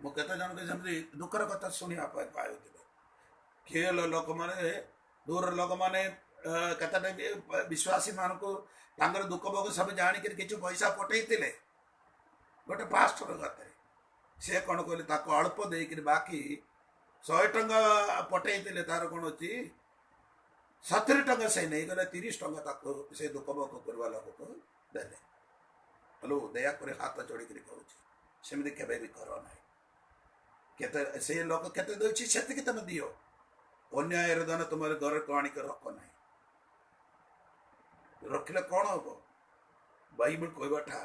A: ମୁଁ କେତେ ଜଣକୁ ସେମିତି ଦୁଃଖର କଥା ଶୁଣିବା ପାଇଁ ପାଉଥିଲି। କିଏ ଲୋକମାନେ, ଦୂର ଲୋକମାନେ କେତେଟା ବିଶ୍ୱାସୀ ମାନଙ୍କୁ ତାଙ୍କର ଦୁଃଖ ଭୋଗ ସବୁ ଜାଣିକରି କିଛି ପଇସା ପଠେଇଥିଲେ ଗୋଟେ ପାଷ୍ଟର ହାତରେ। ସେ କ'ଣ କହିଲେ, ତାକୁ ଅଳ୍ପ ଦେଇକିରି ବାକି 100 ଟଙ୍କା ପଠେଇଥିଲେ, ତାର କ'ଣ ଅଛି 70 ଟଙ୍କା ସେ ନେଇଗଲେ, 30 ଟଙ୍କା ତାକୁ ସେ ଦୁଃଖ ଭୋଗ କରିବା ଲୋକକୁ ଦେଲେ। ହ୍ୟାଲୋ, ଦୟାକରି ହାତ ଯୋଡ଼ିକିରି କହୁଛି, ସେମିତି କେବେ ବି କର ନାହିଁ। କେତେ ସେ ଲୋକ କେତେ ଦେଉଛି ସେତିକି ତମେ ଦିଅ। ଅନ୍ୟାୟର ଧନ ତୁମର ଘରକୁ ଆଣିକି ରଖ ନାହିଁ। ରଖିଲେ କ'ଣ ହବ? ବାଇବଲ କହିବାଟା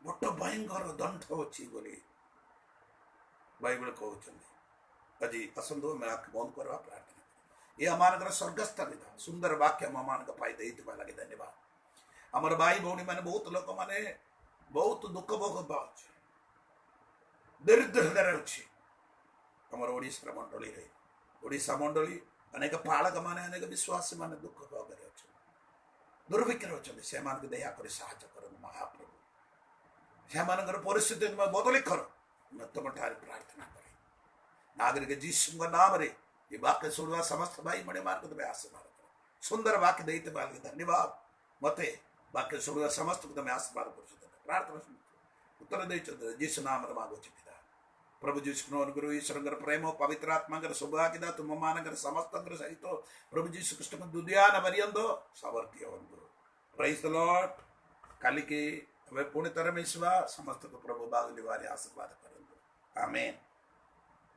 A: ବଟ ଭୟଙ୍କର ଦଣ୍ଡ ଅଛି ବୋଲି ବାଇବଲ କହୁଛନ୍ତି। ଆଜି ଆସନ୍ତୁ ଆମେ ବନ୍ଦ କରିବା, ପ୍ରାର୍ଥନା। ଏ ଆମମାନଙ୍କର ସ୍ୱର୍ଗସ୍ଥ ପିତା, ସୁନ୍ଦର ବାକ୍ୟ ଆମମାନଙ୍କ ପାଇଁ ଦେଇଥିବା ଲାଗି ଧନ୍ୟବାଦ। ଆମର ଭାଇ ଭଉଣୀ ମାନେ, ବହୁତ ଲୋକମାନେ ବହୁତ ଦୁଃଖ ଭୋଗ ପାଉଛି, ଦରିଦ୍ରରେ ଅଛି। ଆମର ଓଡ଼ିଶାର ମଣ୍ଡଳୀରେ, ଓଡ଼ିଶା ମଣ୍ଡଳୀ ଅନେକ ପାଳକ ମାନେ, ଅନେକ ବିଶ୍ୱାସୀ ମାନେ ଦୁଃଖ ଭୋଗରେ ଅଛନ୍ତି, ଦୁର୍ଭିକ୍ଷରେ ଅଛନ୍ତି। ସେମାନଙ୍କୁ ଦୟାକରି ସାହାଯ୍ୟ କରନ୍ତୁ ମହାପ୍ରଭୁ। ସେମାନଙ୍କର ପରିସ୍ଥିତି ତୁମେ ବଦଳି କର, ମୁଁ ତୁମଠାରେ ପ୍ରାର୍ଥନା କରେ। ନାଗରିକ ଯୀଶୁଙ୍କ ନାମରେ ଏ ବାକ୍ୟ ଶୁଣିବା ସମସ୍ତ ଭାଇ ଭଉଣୀ ମାନଙ୍କୁ ତୁମେ ଆଶୀର୍ବାଦ କର। ସୁନ୍ଦର ବାକ୍ୟ ଦେଇଥିବା ଧନ୍ୟବାଦ। ମତେ ବାକ୍ୟ ଶୁଣିବା ସମସ୍ତଙ୍କୁ ତୁମେ ଆଶୀର୍ବାଦ କରୁଛ। ପ୍ରାର୍ଥନା ଉତ୍ତର ଦେଇଛନ୍ତି, ଯୀଶୁ ନାମରେ ମାଗୁଛି ପିତା, प्रभु जीशु गुरु ईश्वर प्रेम पवित्र आत्मा सौभाग्यदा तुम मान समस्त सहित प्रभु जीशु कृष्ण दुदियान पर्यंत सावर्थ्य हूँ प्रेज द लॉर्ड काली की पुणी तरह मिसवा समस्त को प्रभु बागली वाले आशीर्वाद करूँ आमेन।